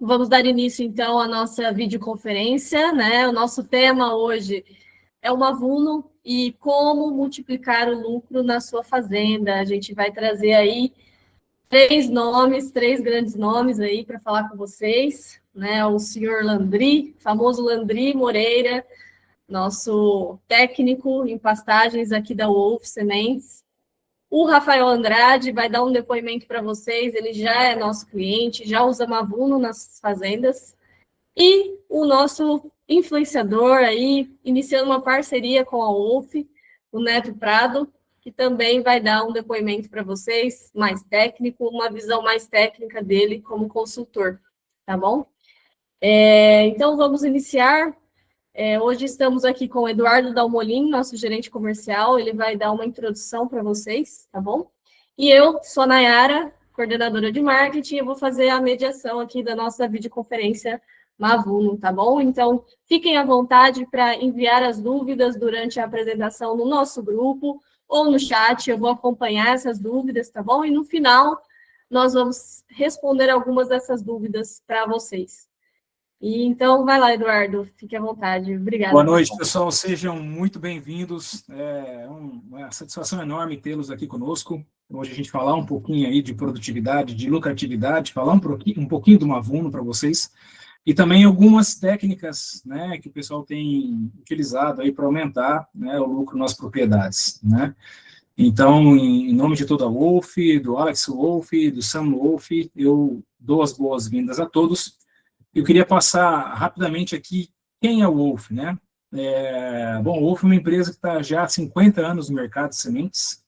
Vamos dar início, então, à nossa videoconferência, né? O nosso tema hoje é o Mavuno e como multiplicar o lucro na sua fazenda. A gente vai trazer aí três grandes nomes aí para falar com vocês, né? O senhor Landry, famoso Landry Moreira, nosso técnico em pastagens aqui da Wolf Sementes. O Rafael Andrade vai dar um depoimento para vocês, ele já é nosso cliente, já usa Mavuno nas fazendas. E o nosso influenciador aí, iniciando uma parceria com a Wolf, o Neto Prado, que também vai dar um depoimento para vocês, mais técnico, uma visão mais técnica dele como consultor, tá bom? Então, vamos iniciar. Hoje estamos aqui com o Eduardo Dalmolin, nosso gerente comercial, ele vai dar uma introdução para vocês, tá bom? E eu sou a Nayara, coordenadora de marketing, eu vou fazer a mediação aqui da nossa videoconferência Mavuno, tá bom? Então, fiquem à vontade para enviar as dúvidas durante a apresentação no nosso grupo ou no chat, eu vou acompanhar essas dúvidas, tá bom? E no final, nós vamos responder algumas dessas dúvidas para vocês. E então, vai lá, Eduardo, fique à vontade. Obrigada. Boa noite, pessoal. Sejam muito bem-vindos. É uma satisfação enorme tê-los aqui conosco. Hoje a gente falar um pouquinho aí de produtividade, de lucratividade, falar um pouquinho do Mavuno para vocês e também algumas técnicas, né, que o pessoal tem utilizado aí para aumentar, né, o lucro nas propriedades, né. Então, em nome de toda a Wolf, do Alex Wolf, do Sam Wolf, eu dou as boas-vindas a todos. Eu queria passar rapidamente aqui quem é o Wolf, né? Bom, o Wolf é uma empresa que está já há 50 anos no mercado de sementes.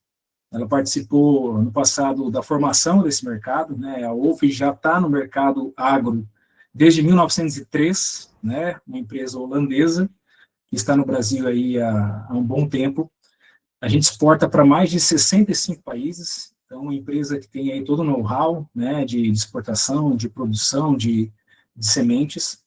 Ela participou, no passado, da formação desse mercado, né? A Wolf já está no mercado agro desde 1903, né? Uma empresa holandesa que está no Brasil aí há um bom tempo. A gente exporta para mais de 65 países, então uma empresa que tem aí todo o know-how, né? De exportação, de produção, de sementes,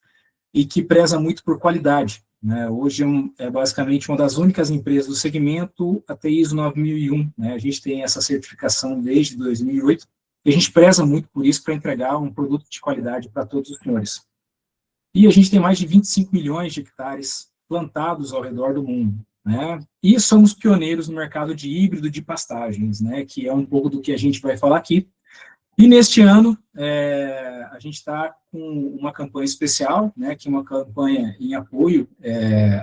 e que preza muito por qualidade, né? Hoje é basicamente uma das únicas empresas do segmento até ISO 9001, né? A gente tem essa certificação desde 2008, e a gente preza muito por isso para entregar um produto de qualidade para todos os senhores. E a gente tem mais de 25 milhões de hectares plantados ao redor do mundo, né? E somos pioneiros no mercado de híbrido de pastagens, né? Que é um pouco do que a gente vai falar aqui. E neste ano, a gente está com uma campanha especial, né, que é uma campanha em apoio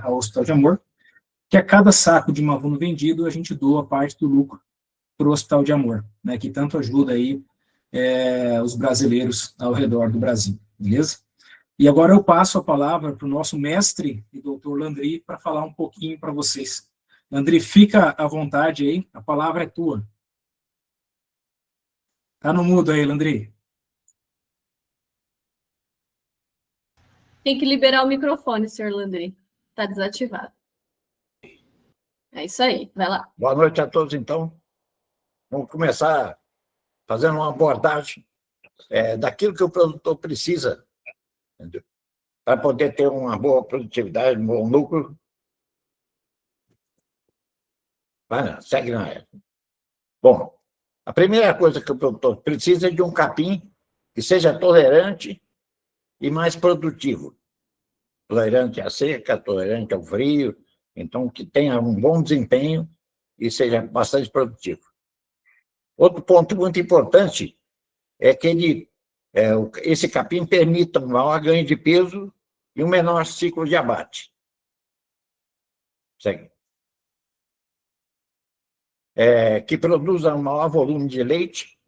ao Hospital de Amor, que a cada saco de Mavuno vendido, a gente doa parte do lucro para o Hospital de Amor, né, que tanto ajuda aí os brasileiros ao redor do Brasil, beleza? E agora eu passo a palavra para o nosso mestre e doutor Landry para falar um pouquinho para vocês. Landry, fica à vontade aí, a palavra é tua. Tá no mudo aí, Landry. Tem que liberar o microfone, senhor Landry. Está desativado. É isso aí, vai lá. Boa noite a todos, então. Vamos começar fazendo uma abordagem daquilo que o produtor precisa para poder ter uma boa produtividade, um bom lucro. Vai, segue na época. Bom, a primeira coisa que o produtor precisa é de um capim que seja tolerante e mais produtivo. Tolerante à seca, tolerante ao frio, então que tenha um bom desempenho e seja bastante produtivo. Outro ponto muito importante é que esse capim permita um maior ganho de peso e um menor ciclo de abate. Segue. Que produza um maior volume de leite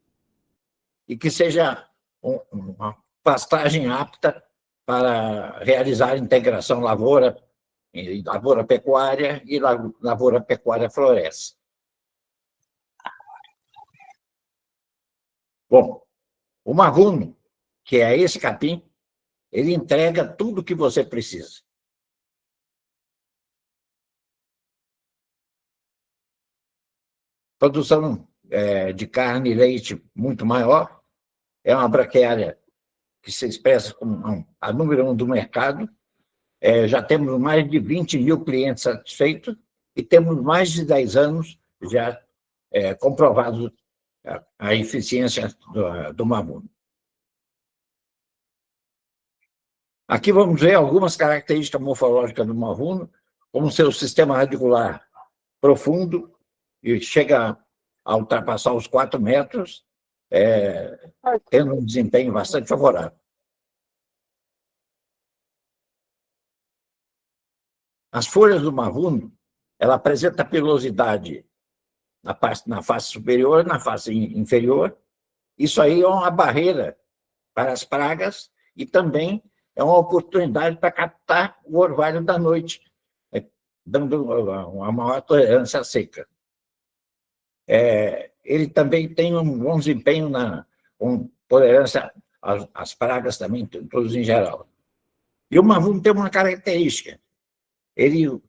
e que seja uma pastagem apta para realizar integração lavoura-pecuária e lavoura-pecuária-floresta. Bom, o Mavuno, que é esse capim, ele entrega tudo o que você precisa. Produção de carne e leite muito maior, é uma braquiária que se expressa como a número 1 do mercado. Já temos mais de 20 mil clientes satisfeitos e temos mais de 10 anos já comprovado a eficiência do Mavuno. Aqui vamos ver algumas características morfológicas do mavuno, como seu sistema radicular profundo, e chega a ultrapassar os 4 metros, tendo um desempenho bastante favorável. As folhas do mavuno, ela apresenta pilosidade na face superior e na face inferior. Isso aí é uma barreira para as pragas e também é uma oportunidade para captar o orvalho da noite, dando uma maior tolerância à seca. Ele também tem um bom desempenho com tolerância às pragas também, todos em geral. E o mavuno tem uma característica. Ele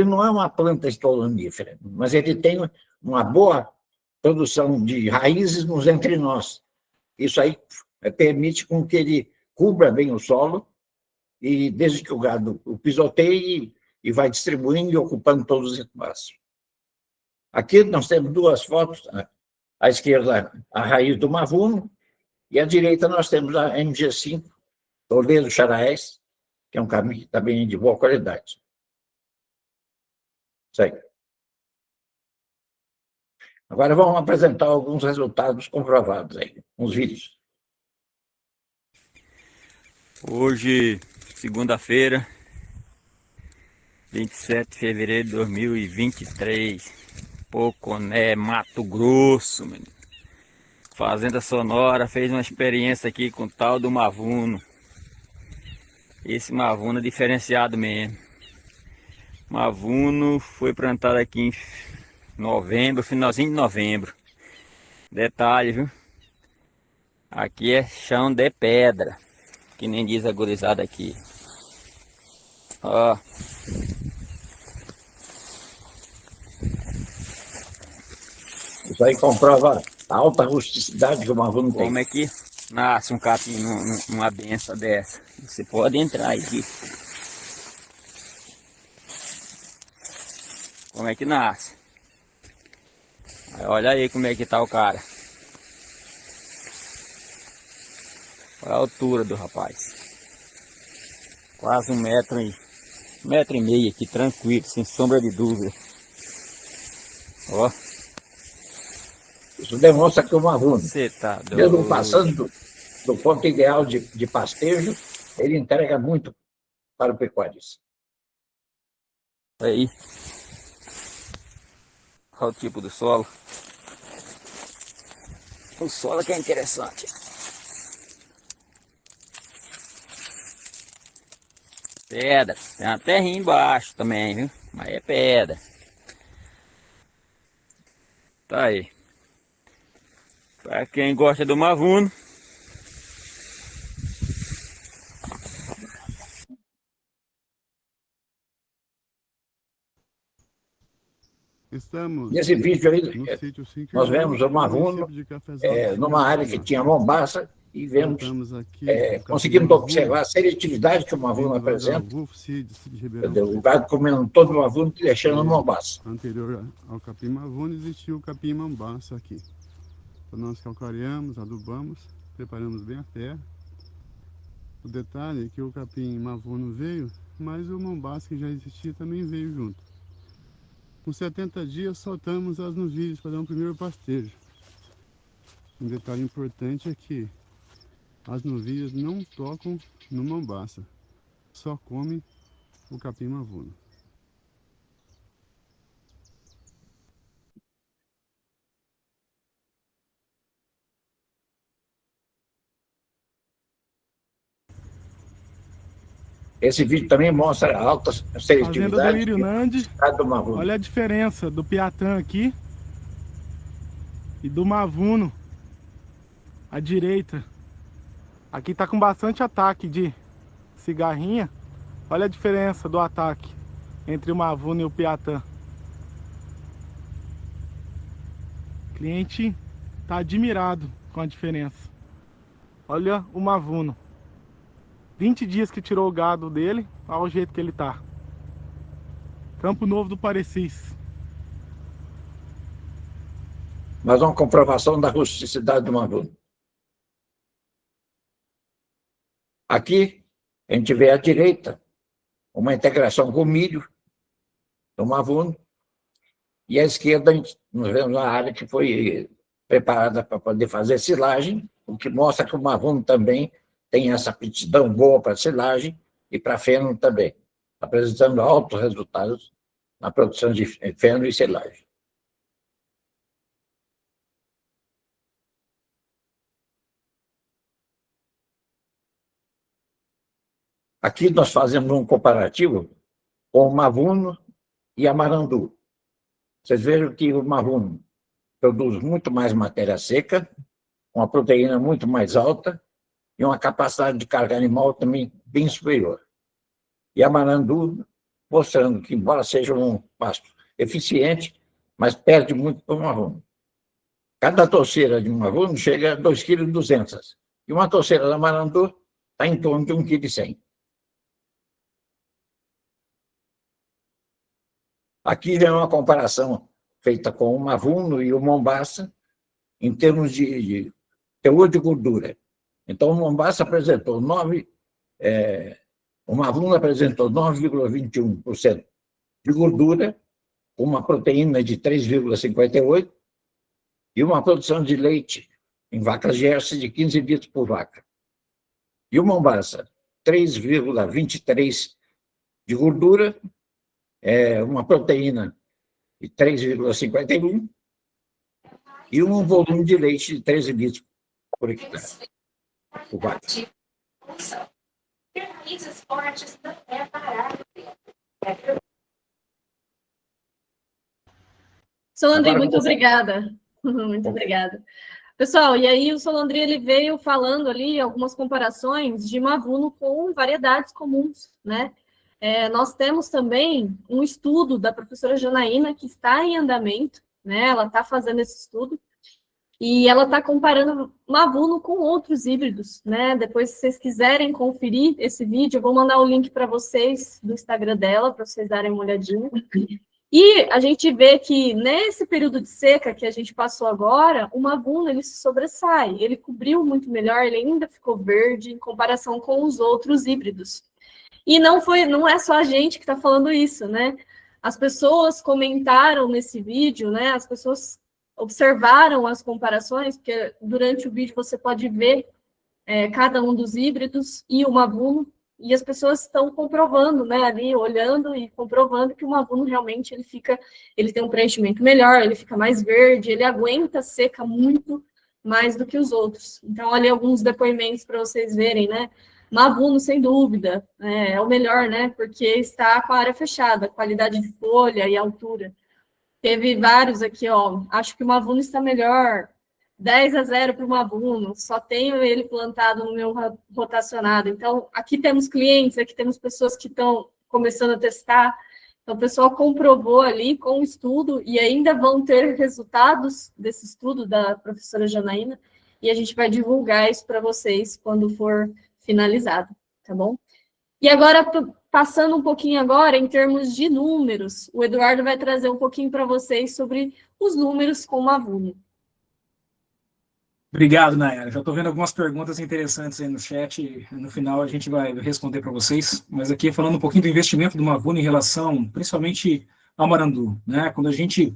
não é uma planta estolonífera, mas ele tem uma boa produção de raízes nos entrenós. Isso aí permite com que ele cubra bem o solo, e desde que o gado o pisoteie e vai distribuindo e ocupando todos os espaços. Aqui nós temos 2 fotos, à esquerda a raiz do mavuno, e à direita nós temos a MG5, Toledo Xaraés, que é um caminho também de boa qualidade. Segue. Agora vamos apresentar alguns resultados comprovados aí, uns vídeos. Hoje, segunda-feira, 27 de fevereiro de 2023, Poconé, Mato Grosso, menino. Fazenda Sonora fez uma experiência aqui com o tal do mavuno. Esse mavuno é diferenciado mesmo. Mavuno foi plantado aqui em novembro, finalzinho de novembro. Detalhe, viu? Aqui é chão de pedra, que nem diz a gurizada aqui. Ó. Isso aí comprova a alta rusticidade que o mavuno tem. Como é que nasce um capim numa benção dessa? Você pode entrar aqui. Como é que nasce? Olha aí como é que tá o cara. Olha a altura do rapaz. Quase 1 metro e meio aqui, tranquilo, sem sombra de dúvida. Ó. Isso demonstra que o mavuno, Você tá doido. mesmo passando do ponto ideal de pastejo, ele entrega muito para o pecuarista. Aí. Olha o tipo do solo. O solo que é interessante. Pedra. Tem uma terrinha embaixo também, viu? Mas é pedra. Tá aí. Para quem gosta do mavuno. Estamos Nesse vídeo aí, no sítio Cinco nós Irmãos, vemos o mavuno município de Cafezal, numa área que tinha mombaça e vemos, Plantamos aqui conseguimos o capim observar a seletividade que o mavuno mavuno, apresenta, Wolf Seeds de Ribeirão o Preto. gado comendo todo o mavuno e deixando mombaça. Anterior ao capim mavuno existiu o capim mambaça aqui. Então nós calcareamos, adubamos, preparamos bem a terra. O detalhe é que o capim mavuno veio, mas o mambaça que já existia também veio junto. Com 70 dias soltamos as novilhas para dar um primeiro pastejo. Um detalhe importante é que as novilhas não tocam no mambaça, só comem o capim mavuno. Esse vídeo também mostra a alta Fazenda do seletividade Írio Nandi, do mavuno. olha a diferença do Piatã aqui e do mavuno à direita. Aqui tá com bastante ataque de cigarrinha. Olha a diferença do ataque entre o mavuno e o Piatã. O cliente tá admirado com a diferença. Olha o mavuno. 20 dias que tirou o gado dele, olha o jeito que ele tá. Campo Novo do Parecis. Mas uma comprovação da rusticidade do mavuno. Aqui A gente vê à direita uma integração com milho, do mavuno, e à esquerda nós vemos a área que foi preparada para poder fazer silagem, o que mostra que o mavuno também tem essa aptidão boa para silagem e para feno também, apresentando altos resultados na produção de feno e silagem. Aqui nós fazemos um comparativo com o mavuno e a marandu. Vocês vejam que o mavuno produz muito mais matéria seca, uma proteína muito mais alta e uma capacidade de carga animal também bem superior. E a marandu, mostrando que, embora seja um pasto eficiente, mas perde muito para o mavuno. Cada touceira de mavuno chega a 2,2 kg. E uma touceira da marandu está em torno de 1,1 kg. Aqui já é uma comparação feita com o mavuno e o mombaça em termos de teor de gordura. Então, o mombaça apresentou o mavuno apresentou 9,21% de gordura, com uma proteína de 3,58 e uma produção de leite em vacas Jersey de 15 litros por vaca. E o mombaça, 3,23 de gordura, uma proteína de 3,51 e um volume de leite de 13 litros por hectare. Por vaca. Solandri, muito obrigada. Muito obrigada. Pessoal, e aí o Solandri ele veio falando ali algumas comparações de mavuno com variedades comuns, né? Nós temos também um estudo da professora Janaína que está em andamento, né? Ela está fazendo esse estudo e ela está comparando mavuno com outros híbridos, né? Depois, se vocês quiserem conferir esse vídeo, eu vou mandar o link para vocês do Instagram dela, para vocês darem uma olhadinha. E a gente vê que nesse período de seca que a gente passou agora, o mavuno ele se sobressai, ele cobriu muito melhor, ele ainda ficou verde em comparação com os outros híbridos. E não é só a gente que está falando isso, né? As pessoas comentaram nesse vídeo, né? As pessoas observaram as comparações, porque durante o vídeo você pode ver cada um dos híbridos e o mavuno, e as pessoas estão comprovando, né? Ali, olhando e comprovando que o mavuno realmente ele tem um preenchimento melhor, ele fica mais verde, ele aguenta a seca muito mais do que os outros. Então, olha alguns depoimentos para vocês verem, né? Mavuno, sem dúvida, é o melhor, né? Porque está com a área fechada, qualidade de folha e altura. Teve vários aqui, ó. Acho que o mavuno está melhor. 10-0 para o mavuno. Só tenho ele plantado no meu rotacionado. Então, aqui temos clientes, aqui temos pessoas que estão começando a testar. Então, o pessoal comprovou ali com o estudo e ainda vão ter resultados desse estudo da professora Janaína. E a gente vai divulgar isso para vocês quando for finalizado, tá bom? E agora, passando um pouquinho agora, em termos de números, o Eduardo vai trazer um pouquinho para vocês sobre os números com o mavuno. Obrigado, Nayara. Já estou vendo algumas perguntas interessantes aí no chat. No final a gente vai responder para vocês. Mas aqui falando um pouquinho do investimento do mavuno em relação, principalmente, ao marandu, né? Quando a gente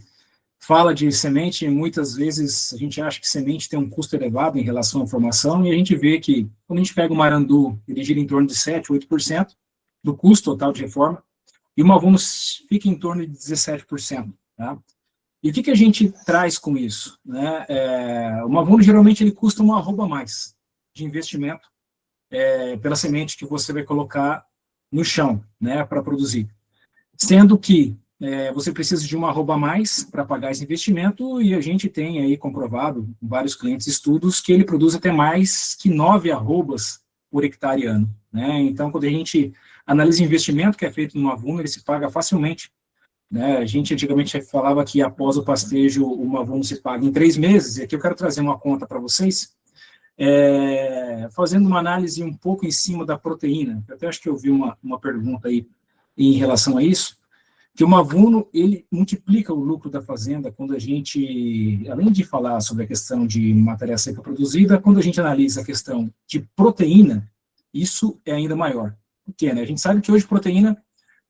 fala de semente, muitas vezes a gente acha que semente tem um custo elevado em relação à formação, e a gente vê que, quando a gente pega o marandu, ele gira em torno de 7%, 8% do custo total de reforma, e o mavuno fica em torno de 17%. Tá? E o que a gente traz com isso? Né? O mavuno, geralmente, ele custa uma arroba a mais de investimento pela semente que você vai colocar no chão, né, para produzir. Sendo que você precisa de uma arroba a mais para pagar esse investimento, e a gente tem aí comprovado, vários clientes estudos, que ele produz até mais que 9 arrobas por hectare ano. Né? Então, quando a gente analisa o investimento que é feito no mavuno, ele se paga facilmente. Né? A gente antigamente falava que após o pastejo o mavuno se paga em 3 meses, e aqui eu quero trazer uma conta para vocês, fazendo uma análise um pouco em cima da proteína. Eu até acho que eu vi uma pergunta aí em relação a isso, que o mavuno, ele multiplica o lucro da fazenda quando a gente, além de falar sobre a questão de matéria seca produzida, quando a gente analisa a questão de proteína, isso é ainda maior. Por quê, né? A gente sabe que hoje proteína,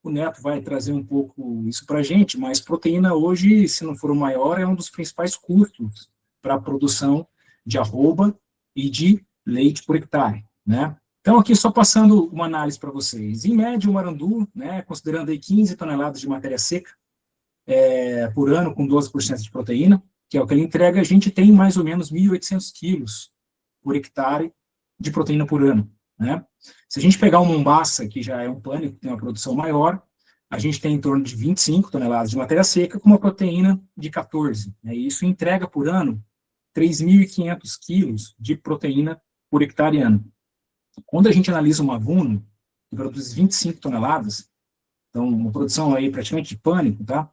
o Neto vai trazer um pouco isso para a gente, mas proteína hoje, se não for o maior, é um dos principais custos para a produção de arroba e de leite por hectare, né? Então, aqui só passando uma análise para vocês. Em média, o Marandu, né, considerando aí 15 toneladas de matéria seca por ano, com 12% de proteína, que é o que ele entrega, a gente tem mais ou menos 1.800 quilos por hectare de proteína por ano, né? Se a gente pegar o Mombaça, que já é um pânico, que tem uma produção maior, a gente tem em torno de 25 toneladas de matéria seca, com uma proteína de 14, né? E isso entrega por ano 3.500 quilos de proteína por hectare ano. Quando a gente analisa uma Avuno, que produz 25 toneladas, então uma produção aí praticamente de pânico, tá?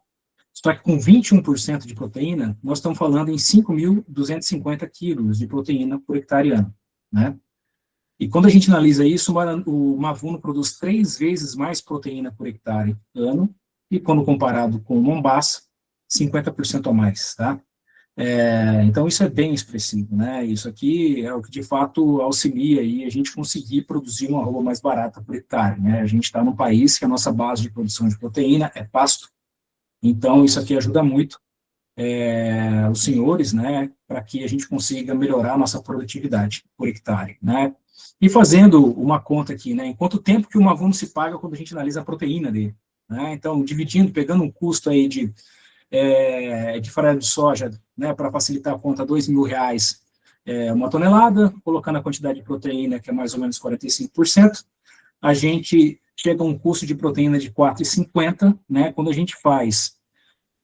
Só que com 21% de proteína, nós estamos falando em 5.250 quilos de proteína por hectare ano, né? E quando a gente analisa isso, o Mavuno produz 3 vezes mais proteína por hectare ano, e quando comparado com o Mombaça, 50% a mais, tá? Então, isso é bem expressivo, né? Isso aqui é o que, de fato, auxilia aí a gente conseguir produzir uma arroba mais barata por hectare, né? A gente está num país que a nossa base de produção de proteína é pasto, então isso aqui ajuda muito os senhores, né, para que a gente consiga melhorar a nossa produtividade por hectare, né? E fazendo uma conta aqui, né, em quanto tempo que o Mavuno se paga quando a gente analisa a proteína dele, né? Então, dividindo, pegando um custo aí de farelo de soja, né, para facilitar a conta, R$2.000 uma tonelada, colocando a quantidade de proteína, que é mais ou menos 45%, a gente chega a um custo de proteína de R$4,50, né? Quando a gente faz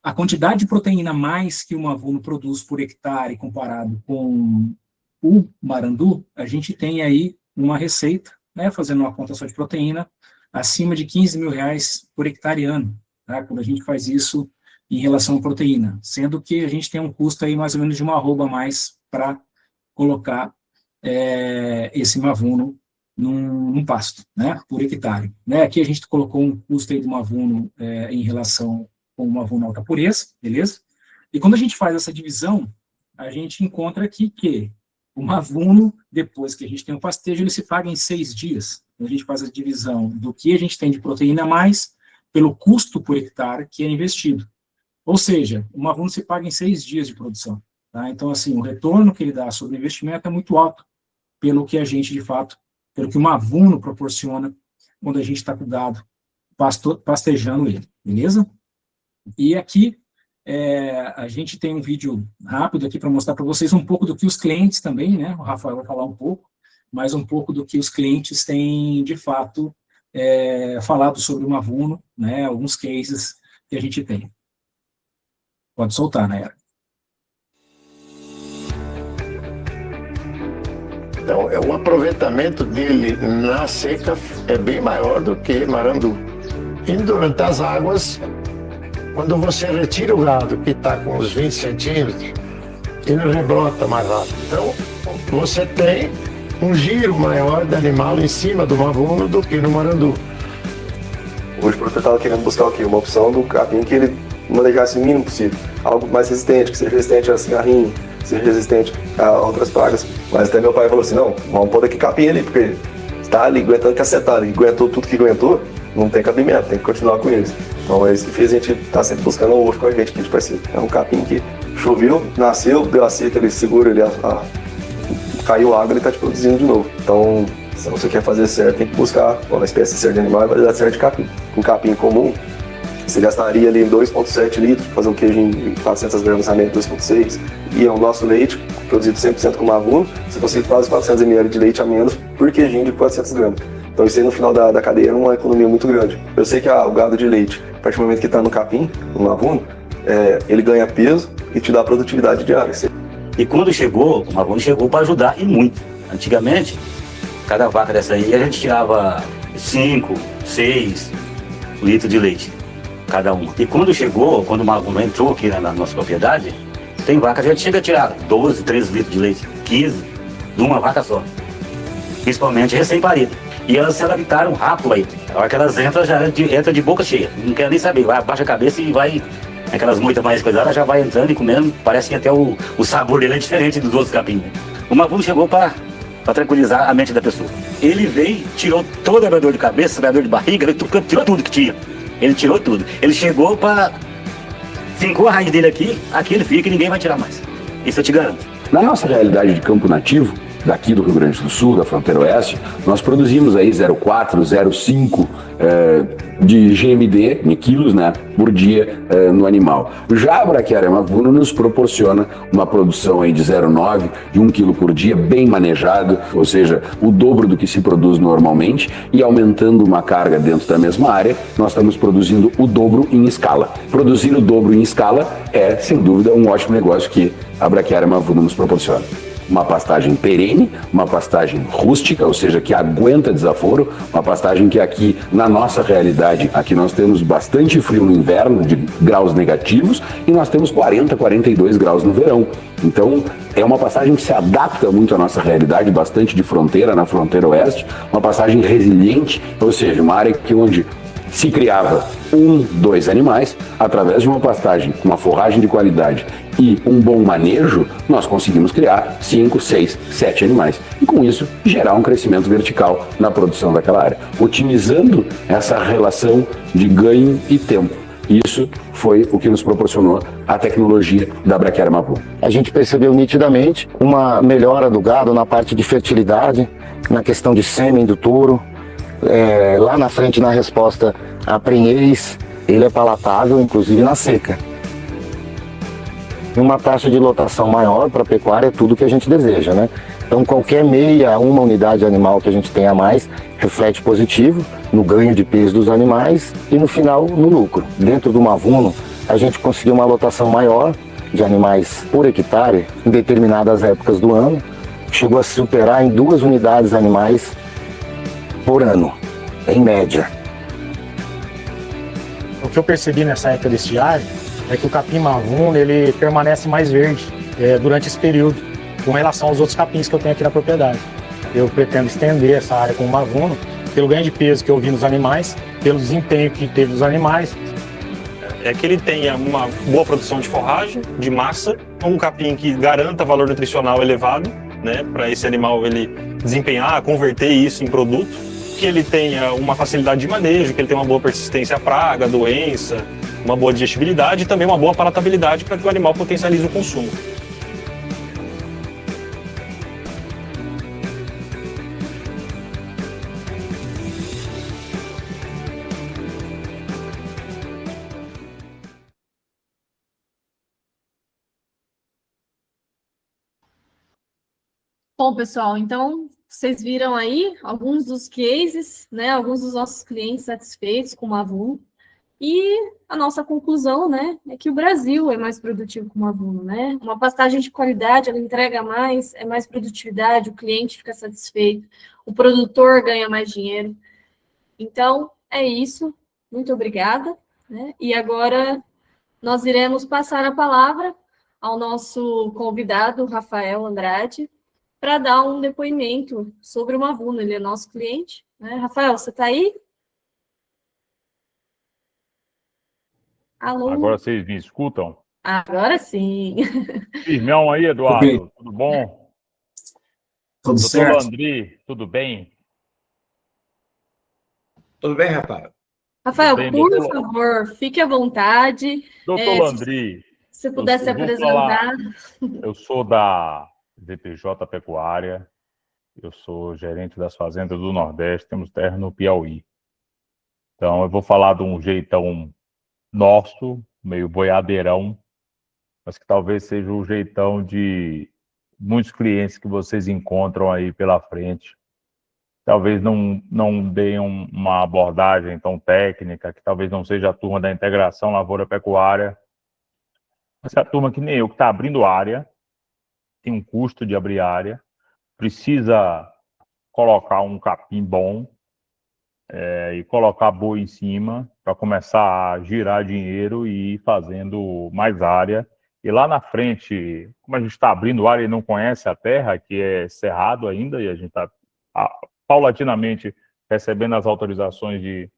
a quantidade de proteína mais que o Mavuno produz por hectare comparado com o Marandu, a gente tem aí uma receita, né, fazendo uma conta só de proteína, acima de R$15.000 por hectare ano, tá? Quando a gente faz isso em relação à proteína, sendo que a gente tem um custo aí mais ou menos de uma arroba a mais para colocar esse Mavuno num pasto, né, por hectare, né? Aqui a gente colocou um custo aí do Mavuno em relação com o Mavuno alta pureza, beleza? E quando a gente faz essa divisão, a gente encontra aqui que o Mavuno, depois que a gente tem o pastejo, ele se paga em 6 dias. Então, a gente faz a divisão do que a gente tem de proteína a mais pelo custo por hectare que é investido. Ou seja, o Mavuno se paga em 6 dias de produção, tá? Então, assim, o retorno que ele dá sobre o investimento é muito alto, pelo que a gente, de fato, pelo que o Mavuno proporciona quando a gente está cuidado, pastejando ele, beleza? E aqui, a gente tem um vídeo rápido aqui para mostrar para vocês um pouco do que os clientes também, né? O Rafael vai falar um pouco, mas um pouco do que os clientes têm, de fato, falado sobre o Mavuno, né? Alguns cases que a gente tem. Pode soltar, né? Então, o aproveitamento dele na seca é bem maior do que Marandu. E durante as águas, quando você retira o gado que está com uns 20 centímetros, ele rebrota mais rápido. Então, você tem um giro maior de animal em cima do Mavuno do que no Marandu. Hoje o produtor estava querendo buscar o quê? Uma opção do capim que ele manejasse o mínimo possível. Algo mais resistente, que seja resistente a cigarrinho, que seja resistente a outras pragas. Mas até meu pai falou assim, não, vamos pôr aqui capim ali, porque está ali aguentando cacetada, ele aguentou tudo que aguentou, não tem cabimento, tem que continuar com eles. Então é isso que fez a gente estar sempre buscando um ovo com a gente, que tipo assim, é um capim que choveu, nasceu, deu a seca, ele segura, ele caiu água, ele está te produzindo de novo. Então, se você quer fazer certo, tem que buscar uma espécie certa de animal e vai dar certo de capim. Um capim comum, você gastaria ali 2,7 litros para fazer um queijo em 400 gramas de 2,6. E o nosso leite, produzido 100% com Mavuno, você consegue quase 400 ml de leite a menos por queijinho de 400 gramas. Então isso aí no final da cadeia é uma economia muito grande. Eu sei que o gado de leite, a partir do momento que está no capim, no Mavuno, ele ganha peso e te dá produtividade diária. E quando chegou, o Mavuno chegou para ajudar e muito. Antigamente, cada vaca dessa aí, a gente tirava 5, 6 litros de leite, cada uma. E quando chegou, quando o Mavuno entrou aqui na nossa propriedade, tem vaca que a gente chega a tirar 12, 13 litros de leite, 15, de uma vaca só. Principalmente recém-parida. E elas se adaptaram rápido aí. A hora que elas entram, já entra de boca cheia. Não quer nem saber, vai, abaixa a cabeça e vai. Aquelas moitas mais coisadas, já vai entrando e comendo. Parece que até o sabor dele é diferente dos outros capim. O Mavuno chegou para para tranquilizar a mente da pessoa. Ele veio, tirou toda a dor de cabeça, a dor de barriga, ele tirou tudo que tinha. Ele tirou tudo. Ele chegou para... Fincou a raiz dele aqui ele fica e ninguém vai tirar mais. Isso eu te garanto. Na nossa realidade de campo nativo, daqui do Rio Grande do Sul, da fronteira oeste, nós produzimos aí 0,4, 0,5 de GMD, de quilos, né, por dia no animal. Já a Braquiária Mavuno nos proporciona uma produção aí de 0,9, de 1 quilo por dia, bem manejado, ou seja, o dobro do que se produz normalmente, e aumentando uma carga dentro da mesma área, nós estamos produzindo o dobro em escala. Produzir o dobro em escala é, sem dúvida, um ótimo negócio que a Braquiária Mavuno nos proporciona. Uma pastagem perene, uma pastagem rústica, ou seja, que aguenta desaforo, uma pastagem que aqui, na nossa realidade, aqui nós temos bastante frio no inverno, de graus negativos, e nós temos 40, 42 graus no verão. Então, é uma pastagem que se adapta muito à nossa realidade, bastante de fronteira, na fronteira oeste, uma pastagem resiliente, ou seja, uma área que onde se criava 1, 2 animais, através de uma pastagem com uma forragem de qualidade e um bom manejo, nós conseguimos criar 5, 6, 7 animais. E com isso, gerar um crescimento vertical na produção daquela área, otimizando essa relação de ganho e tempo. Isso foi o que nos proporcionou a tecnologia da Braquiária Mavuno. A gente percebeu nitidamente uma melhora do gado na parte de fertilidade, na questão de sêmen do touro. Lá na frente, na resposta à prenhez, ele é palatável, inclusive na seca. Uma taxa de lotação maior para a pecuária é tudo que a gente deseja, né? Então, qualquer meia, uma unidade animal que a gente tenha a mais, reflete positivo no ganho de peso dos animais e, no final, no lucro. Dentro do Mavuno, a gente conseguiu uma lotação maior de animais por hectare em determinadas épocas do ano. Chegou a superar em 2 unidades animais por ano, em média. O que eu percebi nessa época de estiagem é que o capim mavuno ele permanece mais verde durante esse período, com relação aos outros capins que eu tenho aqui na propriedade. Eu pretendo estender essa área com o mavuno, pelo ganho de peso que eu vi nos animais, pelo desempenho que teve nos animais. É que ele tenha uma boa produção de forragem, de massa, um capim que garanta valor nutricional elevado, né, para esse animal ele desempenhar, converter isso em produto, que ele tenha uma facilidade de manejo, que ele tenha uma boa persistência à praga, doença, uma boa digestibilidade e também uma boa palatabilidade para que o animal potencialize o consumo. Bom, pessoal, então vocês viram aí alguns dos cases, né? Alguns dos nossos clientes satisfeitos com o Mavuno. E a nossa conclusão, né, é que o Brasil é mais produtivo com o Mavuno, né? Uma pastagem de qualidade, ela entrega mais, é mais produtividade, o cliente fica satisfeito, o produtor ganha mais dinheiro. Então, é isso. Muito obrigada, né? E agora nós iremos passar a palavra ao nosso convidado, Rafael Andrade, para dar um depoimento sobre o Mavuno. Ele é nosso cliente, né? Rafael, você está aí? Alô? Agora vocês me escutam? Agora sim. Firmão aí, Eduardo, tudo bom? Tudo Doutor certo? Landry, tudo bem? Tudo bem, Rafael? Rafael, Tudo bem, por doutor? favor, fique à vontade. Doutor Landry, Se você puder se eu vou apresentar. eu sou da VPJ Pecuária, eu sou gerente das fazendas do Nordeste, temos terra no Piauí. Então, eu vou falar de um jeitão nosso, meio boiadeirão, mas que talvez seja o jeitão de muitos clientes que vocês encontram aí pela frente. Talvez não deem uma abordagem tão técnica, que talvez não seja a turma da integração lavoura-pecuária, mas é a turma que nem eu, que está abrindo área, tem um custo de abrir área, precisa colocar um capim bom, e colocar boi em cima para começar a girar dinheiro e ir fazendo mais área. E lá na frente, como a gente está abrindo área e não conhece a terra, que é cerrado ainda, e a gente está paulatinamente recebendo as autorizações de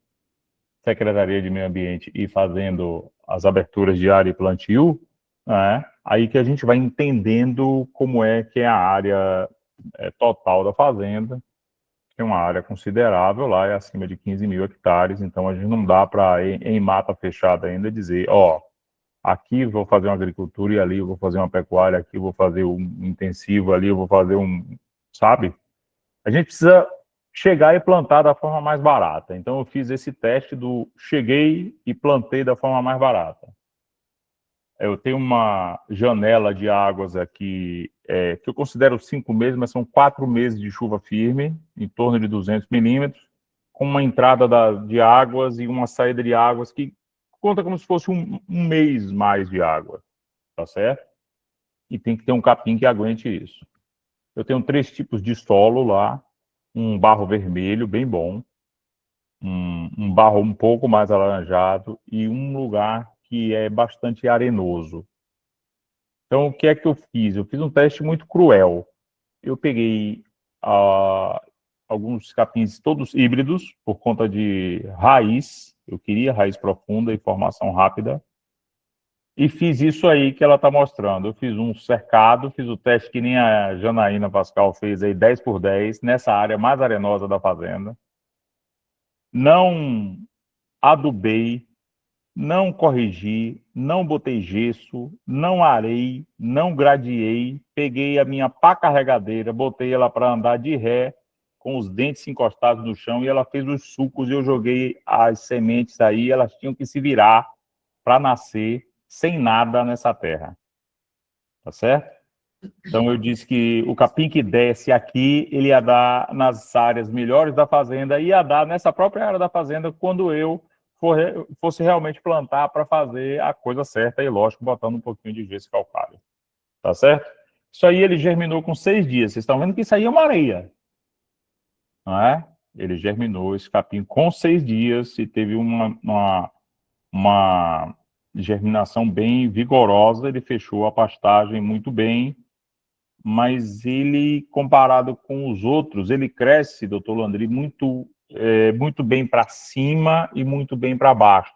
Secretaria de Meio Ambiente e fazendo as aberturas de área e plantio, né? Aí que a gente vai entendendo como é que é a área total da fazenda, que é uma área considerável lá, é acima de 15 mil hectares, então a gente não dá para, em mata fechada ainda, dizer, aqui eu vou fazer uma agricultura e ali eu vou fazer uma pecuária, aqui eu vou fazer um intensivo, ali eu vou fazer sabe? A gente precisa chegar e plantar da forma mais barata. Então eu fiz esse teste cheguei e plantei da forma mais barata. Eu tenho uma janela de águas aqui, que eu considero 5 meses, mas são 4 meses de chuva firme, em torno de 200 milímetros, com uma entrada de águas e uma saída de águas que conta como se fosse um mês mais de água, tá certo? E tem que ter um capim que aguente isso. Eu tenho 3 tipos de solo lá, um barro vermelho, bem bom, um barro um pouco mais alaranjado e um lugar que é bastante arenoso. Então, o que é que eu fiz? Eu fiz um teste muito cruel. Eu peguei alguns capins todos híbridos, por conta de raiz. Eu queria raiz profunda e formação rápida. E fiz isso aí que ela está mostrando. Eu fiz um cercado, fiz o teste que nem a Janaína Pascal fez aí, 10 por 10, nessa área mais arenosa da fazenda. Não adubei, não corrigi, não botei gesso, não arei, não gradiei, peguei a minha pá carregadeira, botei ela para andar de ré, com os dentes encostados no chão, e ela fez os sucos, e eu joguei as sementes aí, elas tinham que se virar para nascer sem nada nessa terra. Tá certo? Então eu disse que o capim que desce aqui, ele ia dar nas áreas melhores da fazenda, ia dar nessa própria área da fazenda quando eu fosse realmente plantar para fazer a coisa certa e, lógico, botando um pouquinho de gesso calcário. Tá certo? Isso aí ele germinou com 6 dias. Vocês estão vendo que isso aí é uma areia. Não é? Ele germinou esse capim com 6 dias e teve uma germinação bem vigorosa. Ele fechou a pastagem muito bem, mas ele, comparado com os outros, ele cresce, doutor Landry, muito bem para cima e muito bem para baixo.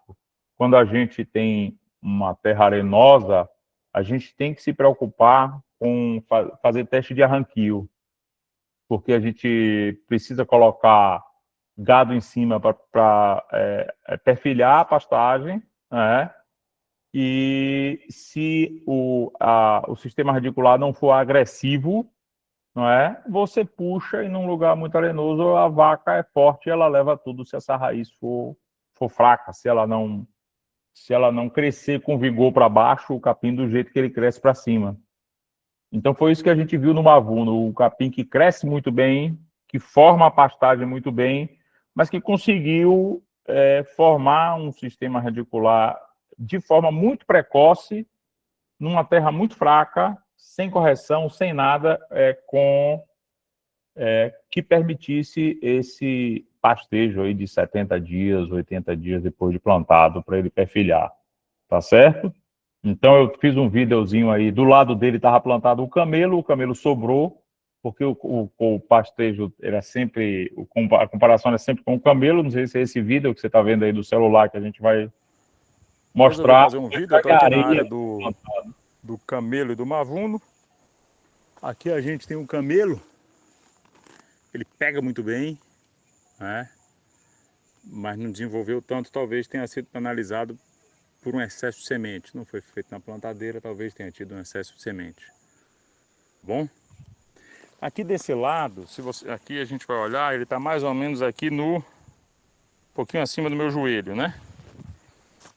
Quando a gente tem uma terra arenosa, a gente tem que se preocupar com fazer teste de arranquio, porque a gente precisa colocar gado em cima para perfilhar a pastagem, né? E se o sistema radicular não for agressivo, não é? Você puxa e num lugar muito arenoso a vaca é forte e ela leva tudo se essa raiz for fraca, se ela não crescer com vigor para baixo, o capim do jeito que ele cresce para cima. Então foi isso que a gente viu no mavuno, o capim que cresce muito bem, que forma a pastagem muito bem, mas que conseguiu formar um sistema radicular de forma muito precoce, numa terra muito fraca, sem correção, sem nada, que permitisse esse pastejo aí de 70 dias, 80 dias depois de plantado, para ele perfilhar, tá certo? Então eu fiz um videozinho aí, do lado dele estava plantado o camelo sobrou, porque o pastejo era sempre, a comparação é sempre com o camelo, não sei se é esse vídeo que você está vendo aí do celular que a gente vai mostrar. Fazer um vídeo, eu estou aqui na área do camelo e do mavuno. Aqui a gente tem um camelo, ele pega muito bem, né? Mas não desenvolveu tanto, talvez tenha sido penalizado por um excesso de semente. Não foi feito na plantadeira, talvez tenha tido um excesso de semente. Bom? Aqui desse lado, aqui a gente vai olhar, ele está mais ou menos aqui um pouquinho acima do meu joelho, né?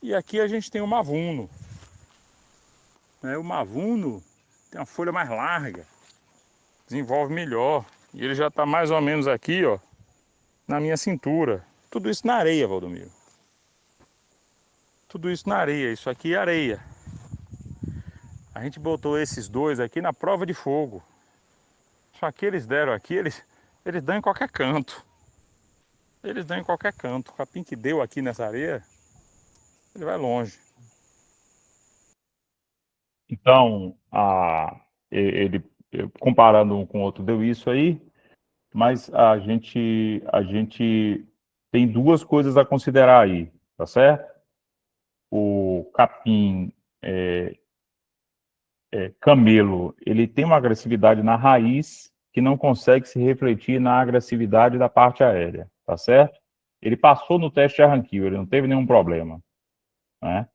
E aqui a gente tem o mavuno. O mavuno tem uma folha mais larga, desenvolve melhor. E ele já está mais ou menos aqui, ó, na minha cintura. Tudo isso na areia, Valdomiro. Tudo isso na areia, isso aqui é areia. A gente botou esses dois aqui na prova de fogo. Só que eles deram aqui, eles dão em qualquer canto. Eles dão em qualquer canto. O capim que deu aqui nessa areia, ele vai longe. Então, ele comparando um com o outro, deu isso aí, mas a gente tem 2 coisas a considerar aí, tá certo? O capim camelo, ele tem uma agressividade na raiz, que não consegue se refletir na agressividade da parte aérea, tá certo? Ele passou no teste de arranquio, ele não teve nenhum problema, né?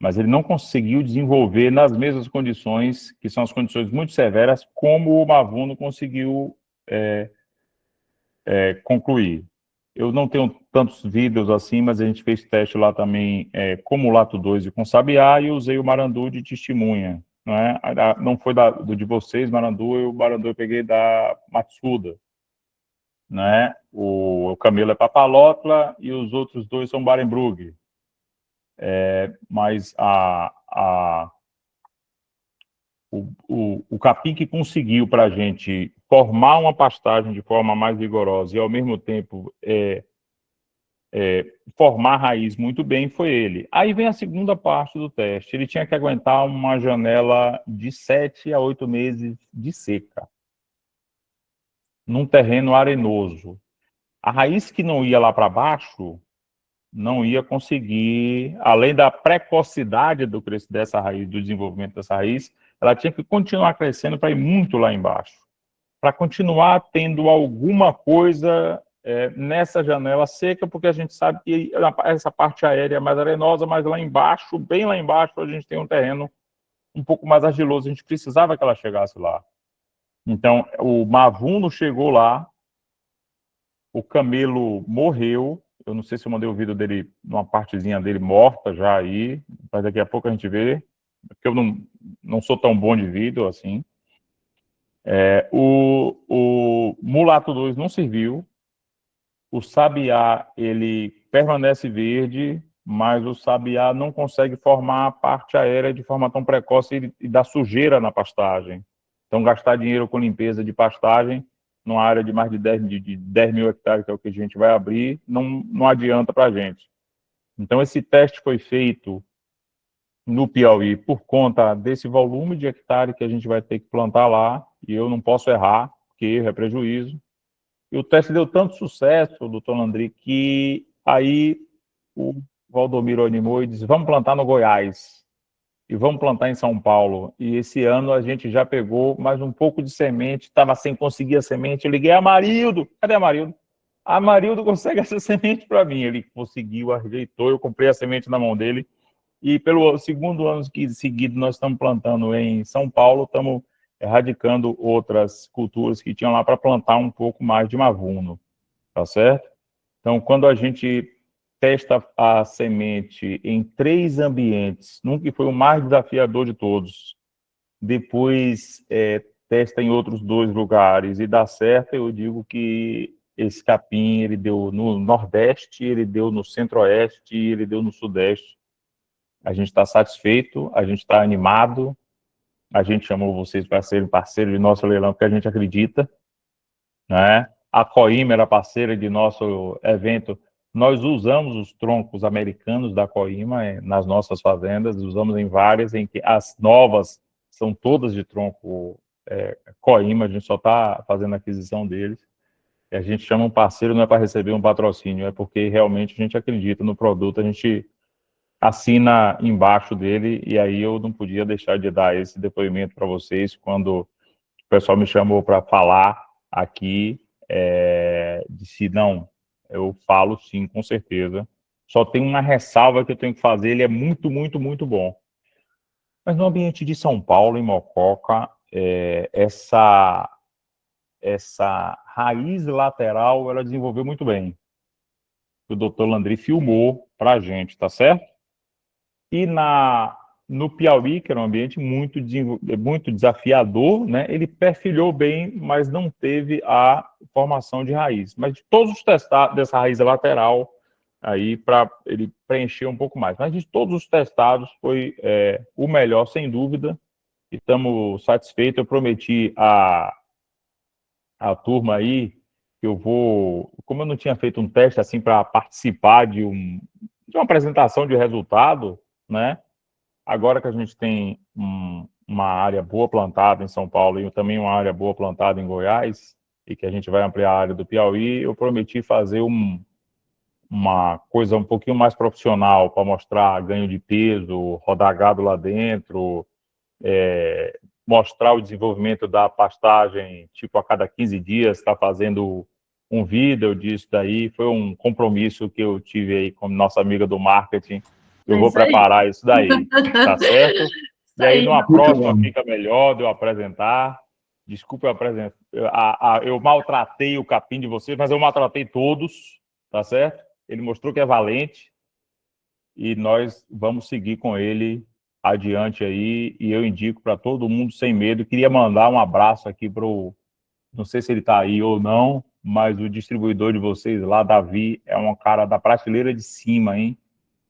Mas ele não conseguiu desenvolver nas mesmas condições, que são as condições muito severas, como o Mavuno conseguiu concluir. Eu não tenho tantos vídeos assim, mas a gente fez teste lá também com o Lato 2 e com Sabiá, e usei o Marandu de testemunha, né? Não foi do de vocês, Marandu, o Marandu eu peguei da Matsuda, né? O Camelo é Papalotla e os outros dois são Barenbrug. Mas o capim que conseguiu para a gente formar uma pastagem de forma mais vigorosa e, ao mesmo tempo, formar raiz muito bem foi ele. Aí vem a segunda parte do teste. Ele tinha que aguentar uma janela de 7 a 8 meses de seca, num terreno arenoso. A raiz que não ia lá para baixo não ia conseguir, além da precocidade dessa raiz, do desenvolvimento dessa raiz, ela tinha que continuar crescendo para ir muito lá embaixo, para continuar tendo alguma coisa nessa janela seca, porque a gente sabe que essa parte aérea é mais arenosa, mas lá embaixo, bem lá embaixo, a gente tem um terreno um pouco mais argiloso, a gente precisava que ela chegasse lá. Então, o Mavuno chegou lá, o Camelo morreu. Eu não sei se eu mandei o vídeo dele, uma partezinha dele morta já aí, mas daqui a pouco a gente vê, porque eu não sou tão bom de vídeo assim. O Mulato 2 não serviu, o Sabiá, ele permanece verde, mas o Sabiá não consegue formar a parte aérea de forma tão precoce e dá sujeira na pastagem. Então, gastar dinheiro com limpeza de pastagem numa área de mais de 10 mil hectares, que é o que a gente vai abrir, não adianta para a gente. Então, esse teste foi feito no Piauí por conta desse volume de hectare que a gente vai ter que plantar lá, e eu não posso errar, porque erro é prejuízo. E o teste deu tanto sucesso, doutor Landry, que aí o Valdomiro animou e disse, vamos plantar no Goiás, e vamos plantar em São Paulo. E esse ano a gente já pegou mais um pouco de semente, estava sem conseguir a semente, eu liguei a Amarildo, cadê a Amarildo? A Amarildo consegue essa semente para mim, ele conseguiu, ajeitou, eu comprei a semente na mão dele, e pelo segundo ano seguido nós estamos plantando em São Paulo, estamos erradicando outras culturas que tinham lá para plantar um pouco mais de Mavuno, tá certo? Então, quando a gente testa a semente em 3 ambientes, num que foi o mais desafiador de todos, depois testa em outros 2 lugares e dá certo, eu digo que esse capim, ele deu no Nordeste, ele deu no Centro-Oeste e ele deu no Sudeste. A gente está satisfeito, a gente está animado, a gente chamou vocês para serem parceiros de nosso leilão, porque a gente acredita, né? A Coima era parceira de nosso evento. Nós usamos os troncos americanos da Coima nas nossas fazendas, usamos em várias, em que as novas são todas de tronco Coima, a gente só está fazendo a aquisição deles. E a gente chama um parceiro não é para receber um patrocínio, é porque realmente a gente acredita no produto, a gente assina embaixo dele, e aí eu não podia deixar de dar esse depoimento para vocês quando o pessoal me chamou para falar aqui, disse, não, eu falo sim, com certeza, só tem uma ressalva que eu tenho que fazer, ele é muito, muito, muito bom. Mas no ambiente de São Paulo, em Mococa, essa raiz lateral, ela desenvolveu muito bem. O doutor Landry filmou para a gente, tá certo? E no Piauí, que era um ambiente muito desafiador, né, ele perfilhou bem, mas não teve a formação de raiz. Mas de todos os testados dessa raiz lateral, aí para ele preencher um pouco mais. Mas de todos os testados foi o melhor, sem dúvida, e estamos satisfeitos. Eu prometi à turma aí que eu vou, como eu não tinha feito um teste assim para participar de uma apresentação de resultado, né? Agora que a gente tem uma área boa plantada em São Paulo e também uma área boa plantada em Goiás, e que a gente vai ampliar a área do Piauí, eu prometi fazer uma coisa um pouquinho mais profissional para mostrar ganho de peso, rodar gado lá dentro, mostrar o desenvolvimento da pastagem, tipo, a cada 15 dias, está fazendo um vídeo disso daí. Foi um compromisso que eu tive aí com nossa amiga do marketing. Eu vou preparar isso daí, tá certo? E aí, numa próxima, fica melhor de eu apresentar. Desculpa eu apresentar. Eu maltratei o capim de vocês, mas eu maltratei todos, tá certo? Ele mostrou que é valente e nós vamos seguir com ele adiante aí. E eu indico para todo mundo sem medo. Queria mandar um abraço aqui para o... Não sei se ele está aí ou não, mas o distribuidor de vocês lá, Davi, é um cara da prateleira de cima, hein?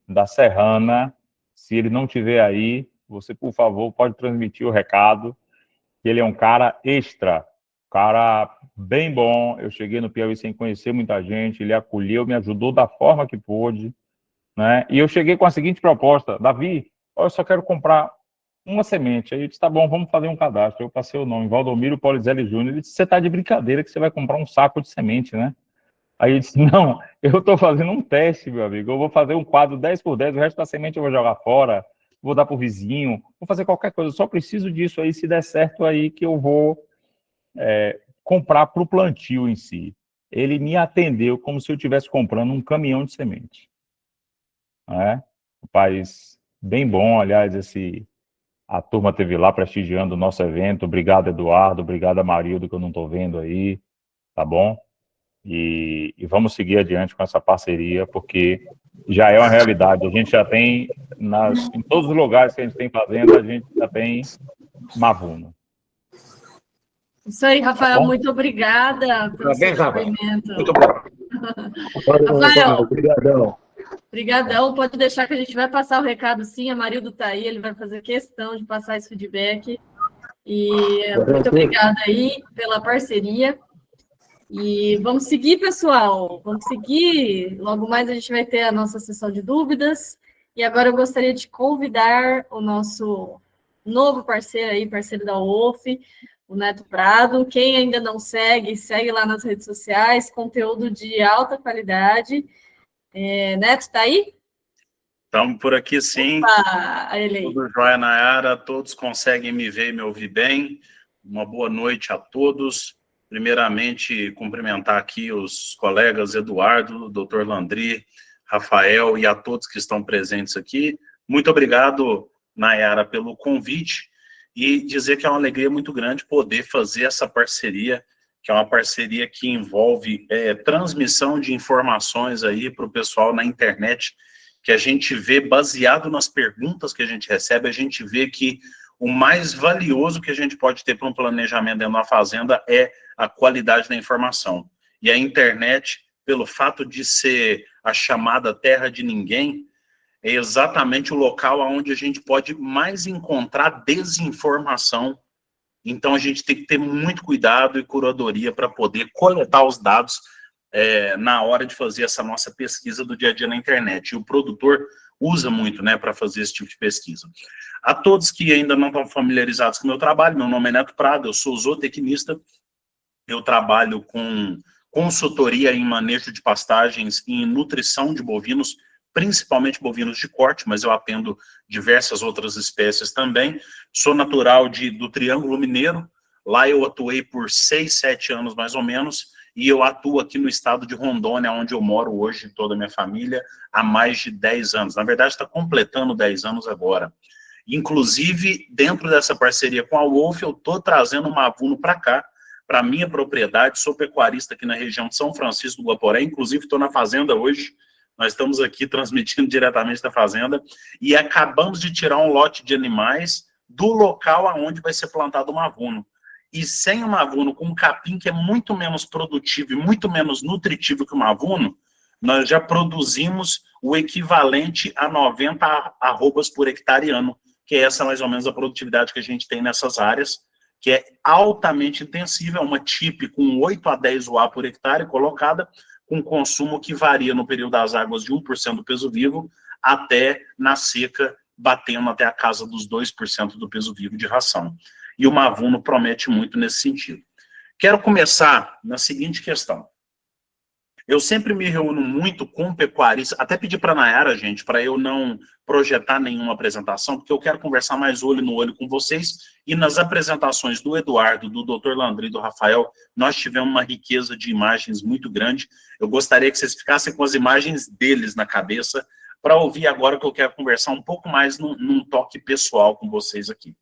Da Serrana. Se ele não estiver aí, você, por favor, pode transmitir o recado. Ele é um cara extra, cara bem bom. Eu cheguei no Piauí sem conhecer muita gente, ele acolheu, me ajudou da forma que pôde, né? E eu cheguei com a seguinte proposta: Davi, eu só quero comprar uma semente. Aí eu disse, tá bom, vamos fazer um cadastro. Eu passei o nome, Valdomiro Polizelli Júnior. Ele disse, você tá de brincadeira que você vai comprar um saco de semente, né? Aí eu disse, não, eu tô fazendo um teste, meu amigo. Eu vou fazer um quadro 10 por 10, o resto da semente eu vou jogar fora, vou dar pro vizinho, vou fazer qualquer coisa. Eu só preciso disso aí, se der certo aí, que eu vou comprar pro plantio em si. Ele me atendeu como se eu estivesse comprando um caminhão de semente. Né? Rapaz, bem bom, aliás, a turma teve lá prestigiando o nosso evento. Obrigado, Eduardo, obrigado, Amarildo, que eu não estou vendo aí, tá bom? E vamos seguir adiante com essa parceria, porque já é uma realidade. A gente já tem, em todos os lugares que a gente tem fazenda, a gente já tem Mavuno. Isso aí, Rafael, muito obrigada pelo seu depoimento. Muito bom. Rafael, obrigadão. Obrigadão, pode deixar que a gente vai passar o recado sim, a Marildo está aí, ele vai fazer questão de passar esse feedback. E muito obrigada aí pela parceria. E vamos seguir, pessoal, vamos seguir. Logo mais a gente vai ter a nossa sessão de dúvidas. E agora eu gostaria de convidar o nosso novo parceiro aí, parceiro da UOF, o Neto Prado. Quem ainda não segue, segue lá nas redes sociais, conteúdo de alta qualidade. Neto, está aí? Estamos por aqui, sim. Opa, ele. Tudo jóia, Nayara. Todos conseguem me ver e me ouvir bem. Uma boa noite a todos. Primeiramente, cumprimentar aqui os colegas Eduardo, Dr. Landry, Rafael e a todos que estão presentes aqui. Muito obrigado, Nayara, pelo convite e dizer que é uma alegria muito grande poder fazer essa parceria, que é uma parceria que envolve transmissão de informações aí para o pessoal na internet, que a gente vê, baseado nas perguntas que a gente recebe, a gente vê que o mais valioso que a gente pode ter para um planejamento dentro da fazenda é a qualidade da informação. E a internet, pelo fato de ser a chamada terra de ninguém, é exatamente o local onde a gente pode mais encontrar desinformação. Então, a gente tem que ter muito cuidado e curadoria para poder coletar os dados na hora de fazer essa nossa pesquisa do dia a dia na internet. E o produtor usa muito, né, para fazer esse tipo de pesquisa. A todos que ainda não estão familiarizados com o meu trabalho, meu nome é Neto Prado, eu sou zootecnista, eu trabalho com consultoria em manejo de pastagens e em nutrição de bovinos, principalmente bovinos de corte, mas eu atendo diversas outras espécies também. Sou natural do Triângulo Mineiro, lá eu atuei por 6, 7 anos mais ou menos, e eu atuo aqui no estado de Rondônia, onde eu moro hoje, toda a minha família, há mais de 10 anos. Na verdade, está completando 10 anos agora. Inclusive, dentro dessa parceria com a UOF, eu estou trazendo uma Mavuno para cá, para a minha propriedade. Sou pecuarista aqui na região de São Francisco do Guaporé, inclusive estou na fazenda hoje. Nós estamos aqui transmitindo diretamente da fazenda e acabamos de tirar um lote de animais do local aonde vai ser plantado o Mavuno. E sem o Mavuno, com um capim que é muito menos produtivo e muito menos nutritivo que o Mavuno, nós já produzimos o equivalente a 90 arrobas por hectare ano, que é essa mais ou menos a produtividade que a gente tem nessas áreas, que é altamente intensiva, é uma TIP com 8 a 10 UA por hectare colocada, com consumo que varia no período das águas de 1% do peso vivo, até na seca, batendo até a casa dos 2% do peso vivo de ração. E o Mavuno promete muito nesse sentido. Quero começar na seguinte questão. Eu sempre me reúno muito com pecuaristas, até pedi para a Nayara, gente, para eu não projetar nenhuma apresentação, porque eu quero conversar mais olho no olho com vocês, e nas apresentações do Eduardo, do Dr. Landry e do Rafael, nós tivemos uma riqueza de imagens muito grande. Eu gostaria que vocês ficassem com as imagens deles na cabeça, para ouvir agora que eu quero conversar um pouco mais num toque pessoal com vocês aqui.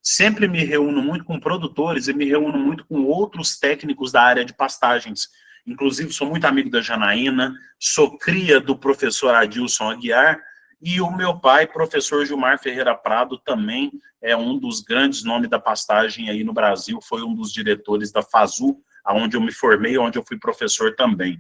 Sempre me reúno muito com produtores e me reúno muito com outros técnicos da área de pastagens. Inclusive, sou muito amigo da Janaína, sou cria do professor Adilson Aguiar, e o meu pai, professor Gilmar Ferreira Prado, também é um dos grandes nomes da pastagem aí no Brasil, foi um dos diretores da FASU, onde eu me formei, onde eu fui professor também.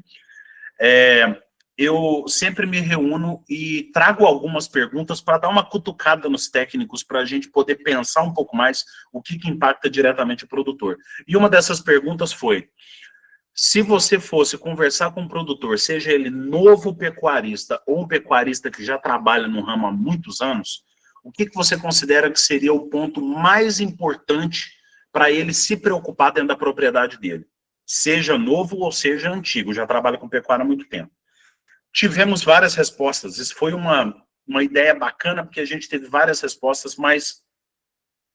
Eu sempre me reúno e trago algumas perguntas para dar uma cutucada nos técnicos, para a gente poder pensar um pouco mais o que impacta diretamente o produtor. E uma dessas perguntas foi: se você fosse conversar com um produtor, seja ele novo pecuarista ou um pecuarista que já trabalha no ramo há muitos anos, o que você considera que seria o ponto mais importante para ele se preocupar dentro da propriedade dele? Seja novo ou seja antigo, já trabalha com pecuária há muito tempo. Tivemos várias respostas, isso foi uma ideia bacana, porque a gente teve várias respostas, mas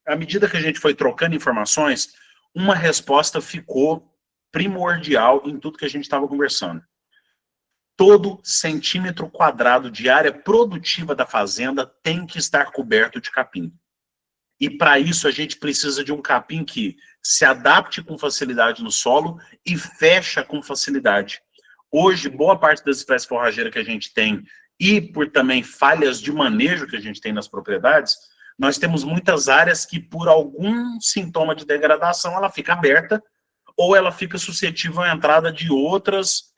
à medida que a gente foi trocando informações, uma resposta ficou primordial em tudo que a gente estava conversando. Todo centímetro quadrado de área produtiva da fazenda tem que estar coberto de capim. E para isso a gente precisa de um capim que se adapte com facilidade no solo e fecha com facilidade. Hoje, boa parte das espécies forrageiras que a gente tem, e por também falhas de manejo que a gente tem nas propriedades, nós temos muitas áreas que, por algum sintoma de degradação, ela fica aberta, ou ela fica suscetível à entrada de outras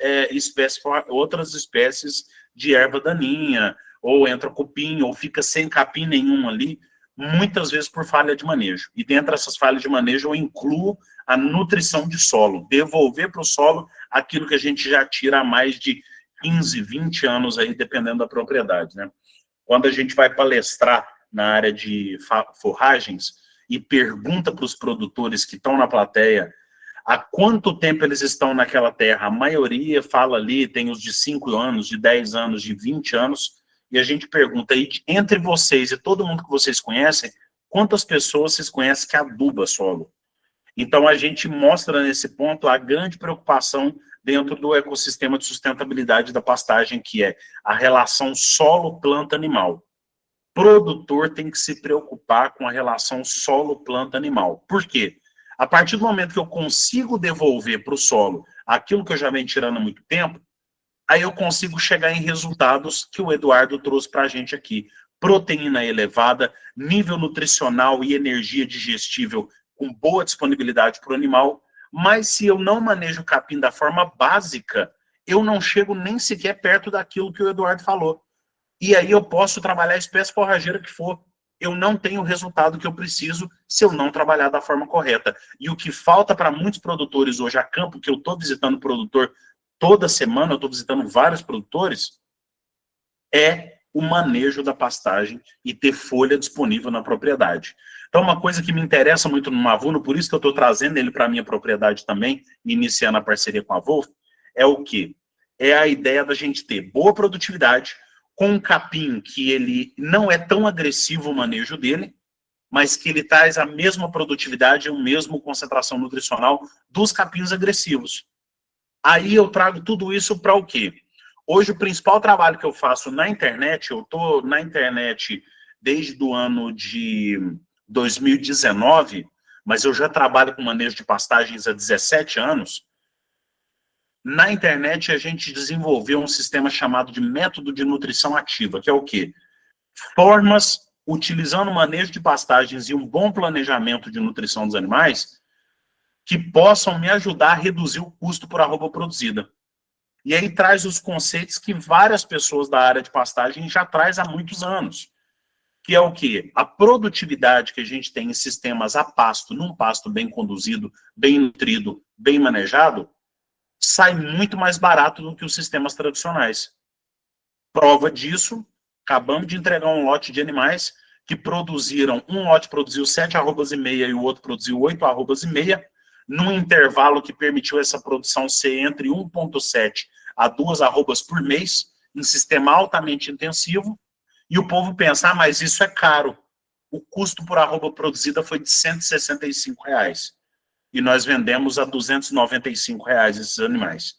espécies de erva daninha, ou entra cupim, ou fica sem capim nenhum ali, muitas vezes por falha de manejo. E dentro dessas falhas de manejo eu incluo a nutrição de solo, devolver para o solo aquilo que a gente já tira há mais de 15, 20 anos aí, dependendo da propriedade, né? Quando a gente vai palestrar na área de forragens e pergunta para os produtores que estão na plateia há quanto tempo eles estão naquela terra, a maioria fala ali, tem os de 5 anos, de 10 anos, de 20 anos, e a gente pergunta aí, entre vocês e todo mundo que vocês conhecem, quantas pessoas vocês conhecem que aduba solo? Então, a gente mostra nesse ponto a grande preocupação dentro do ecossistema de sustentabilidade da pastagem, que é a relação solo-planta-animal. Produtor tem que se preocupar com a relação solo-planta-animal. Por quê? A partir do momento que eu consigo devolver para o solo aquilo que eu já venho tirando há muito tempo, aí eu consigo chegar em resultados que o Eduardo trouxe para a gente aqui. Proteína elevada, nível nutricional e energia digestível com boa disponibilidade para o animal, mas se eu não manejo o capim da forma básica, eu não chego nem sequer perto daquilo que o Eduardo falou. E aí eu posso trabalhar a espécie forrageira que for. Eu não tenho o resultado que eu preciso se eu não trabalhar da forma correta. E o que falta para muitos produtores hoje a campo, que eu estou visitando produtor toda semana, eu estou visitando vários produtores, é o manejo da pastagem e ter folha disponível na propriedade. Então, uma coisa que me interessa muito no Mavuno, por isso que eu estou trazendo ele para a minha propriedade também, iniciando a parceria com a Wolf, é o quê? É a ideia da gente ter boa produtividade, com um capim que ele não é tão agressivo o manejo dele, mas que ele traz a mesma produtividade e a mesma concentração nutricional dos capins agressivos. Aí eu trago tudo isso para o quê? Hoje, o principal trabalho que eu faço na internet, eu estou na internet desde o ano de 2019, mas eu já trabalho com manejo de pastagens há 17 anos. Na internet, a gente desenvolveu um sistema chamado de método de nutrição ativa, que é o quê? Formas, utilizando o manejo de pastagens e um bom planejamento de nutrição dos animais, que possam me ajudar a reduzir o custo por arroba produzida. E aí traz os conceitos que várias pessoas da área de pastagem já traz há muitos anos. Que é o quê? A produtividade que a gente tem em sistemas a pasto, num pasto bem conduzido, bem nutrido, bem manejado, sai muito mais barato do que os sistemas tradicionais. Prova disso, acabamos de entregar um lote de animais que produziram, um lote produziu 7 arrobas e meia e o outro produziu 8 arrobas e meia, num intervalo que permitiu essa produção ser entre 1,7 a 2 arrobas por mês, em sistema altamente intensivo, e o povo pensa, ah, mas isso é caro. O custo por arroba produzida foi de R$ 165. E nós vendemos a R$ 295 esses animais.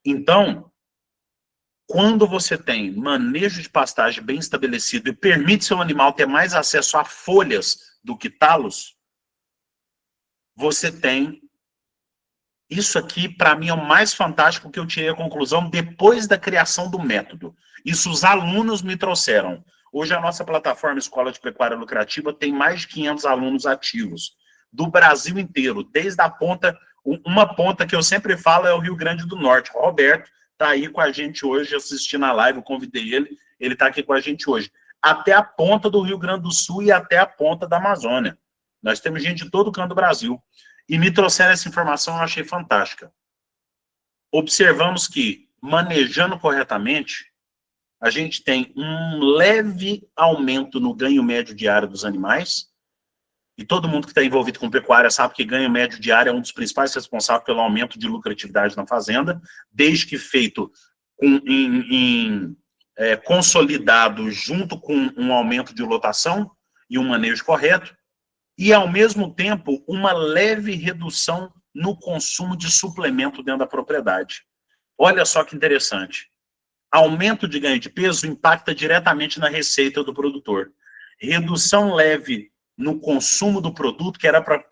Então, quando você tem manejo de pastagem bem estabelecido e permite seu animal ter mais acesso a folhas do que talos, você tem... Isso aqui, para mim, é o mais fantástico que eu tirei a conclusão depois da criação do método. Isso os alunos me trouxeram. Hoje a nossa plataforma Escola de Pecuária Lucrativa tem mais de 500 alunos ativos, do Brasil inteiro, desde a ponta, uma ponta que eu sempre falo é o Rio Grande do Norte. O Roberto está aí com a gente hoje, assistindo a live, eu convidei ele está aqui com a gente hoje. Até a ponta do Rio Grande do Sul e até a ponta da Amazônia. Nós temos gente de todo canto do Brasil. E me trouxeram essa informação, eu achei fantástica. Observamos que, manejando corretamente, a gente tem um leve aumento no ganho médio diário dos animais, e todo mundo que está envolvido com pecuária sabe que ganho médio diário é um dos principais responsáveis pelo aumento de lucratividade na fazenda, desde que feito consolidado junto com um aumento de lotação e um manejo correto, e, ao mesmo tempo, uma leve redução no consumo de suplemento dentro da propriedade. Olha só que interessante. Aumento de ganho de peso impacta diretamente na receita do produtor. Redução leve no consumo do produto, que era para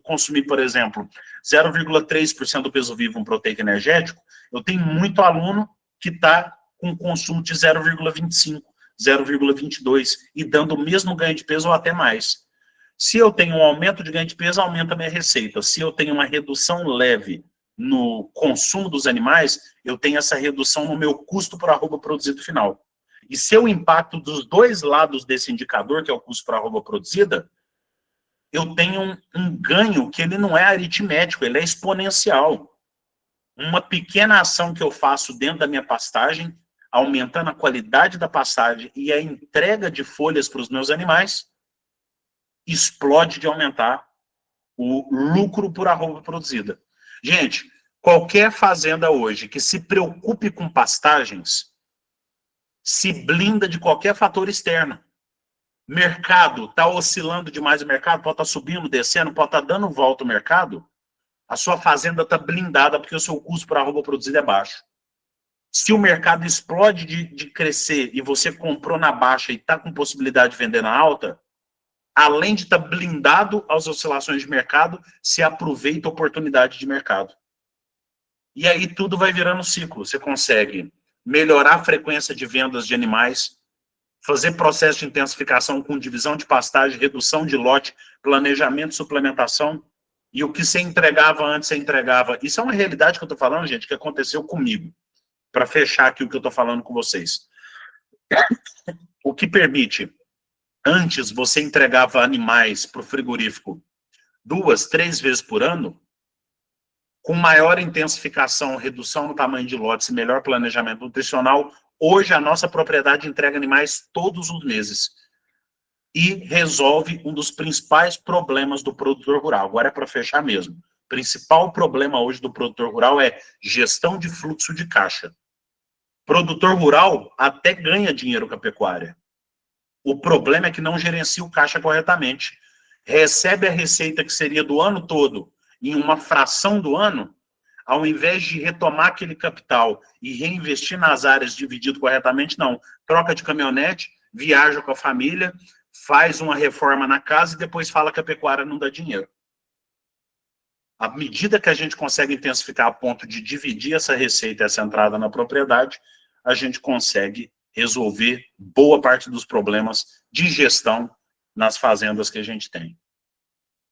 consumir, por exemplo, 0,3% do peso vivo um proteico energético, eu tenho muito aluno que está com consumo de 0,25, 0,22, e dando o mesmo ganho de peso ou até mais. Se eu tenho um aumento de ganho de peso, aumenta a minha receita. Se eu tenho uma redução leve no consumo dos animais, eu tenho essa redução no meu custo por arroba produzido final. E se eu impacto dos dois lados desse indicador, que é o custo por arroba produzida, eu tenho um ganho que ele não é aritmético, ele é exponencial. Uma pequena ação que eu faço dentro da minha pastagem, aumentando a qualidade da pastagem e a entrega de folhas para os meus animais, explode de aumentar o lucro por arroba produzida. Gente, qualquer fazenda hoje que se preocupe com pastagens, se blinda de qualquer fator externo. Mercado, está oscilando demais o mercado, pode estar subindo, descendo, pode estar dando volta o mercado, a sua fazenda está blindada porque o seu custo por arroba produzida é baixo. Se o mercado explode de crescer e você comprou na baixa e está com possibilidade de vender na alta, além de estar blindado às oscilações de mercado, se aproveita a oportunidade de mercado. E aí tudo vai virando ciclo. Você consegue melhorar a frequência de vendas de animais, fazer processo de intensificação com divisão de pastagem, redução de lote, planejamento, suplementação, e o que você entregava antes, você entregava. Isso é uma realidade que eu estou falando, gente, que aconteceu comigo, para fechar aqui o que eu estou falando com vocês. O que permite... Antes, você entregava animais para o frigorífico 2, 3 vezes por ano, com maior intensificação, redução no tamanho de lotes e melhor planejamento nutricional. Hoje, a nossa propriedade entrega animais todos os meses e resolve um dos principais problemas do produtor rural. Agora é para fechar mesmo. O principal problema hoje do produtor rural é gestão de fluxo de caixa. Produtor rural até ganha dinheiro com a pecuária. O problema é que não gerencia o caixa corretamente. Recebe a receita que seria do ano todo em uma fração do ano, ao invés de retomar aquele capital e reinvestir nas áreas dividido corretamente, não. Troca de caminhonete, viaja com a família, faz uma reforma na casa e depois fala que a pecuária não dá dinheiro. À medida que a gente consegue intensificar a ponto de dividir essa receita, essa entrada na propriedade, a gente consegue resolver boa parte dos problemas de gestão nas fazendas que a gente tem.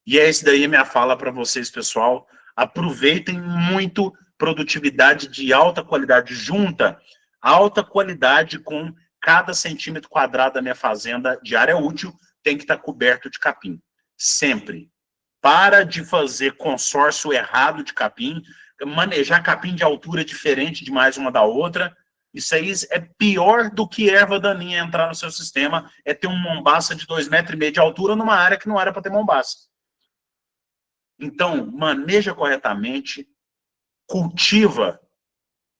E é esse daí a minha fala para vocês, pessoal. Aproveitem muito produtividade de alta qualidade, junta alta qualidade com cada centímetro quadrado da minha fazenda de área útil tem que estar coberto de capim. Sempre. Para de fazer consórcio errado de capim, manejar capim de altura diferente demais uma da outra. Isso aí é pior do que erva daninha entrar no seu sistema, é ter um mombaça de 2,5 metros de altura numa área que não era para ter mombaça. Então, maneja corretamente, cultiva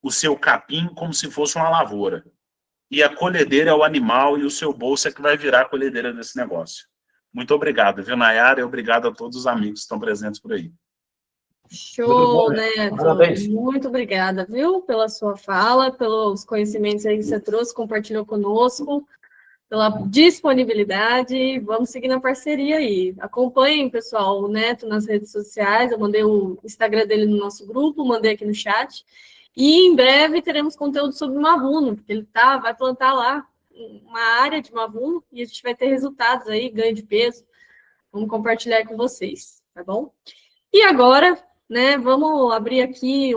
o seu capim como se fosse uma lavoura. E a colhedeira é o animal e o seu bolso é que vai virar a colhedeira desse negócio. Muito obrigado, viu, Nayara? E obrigado a todos os amigos que estão presentes por aí. Show, Neto. Parabéns. Muito obrigada, viu, pela sua fala, pelos conhecimentos aí que você trouxe, compartilhou conosco, pela disponibilidade. Vamos seguir na parceria aí. Acompanhem, pessoal, o Neto nas redes sociais. Eu mandei o Instagram dele no nosso grupo, mandei aqui no chat. E em breve teremos conteúdo sobre Mavuno, porque ele vai plantar lá uma área de Mavuno e a gente vai ter resultados aí, ganho de peso. Vamos compartilhar com vocês, tá bom? E agora, né, vamos abrir aqui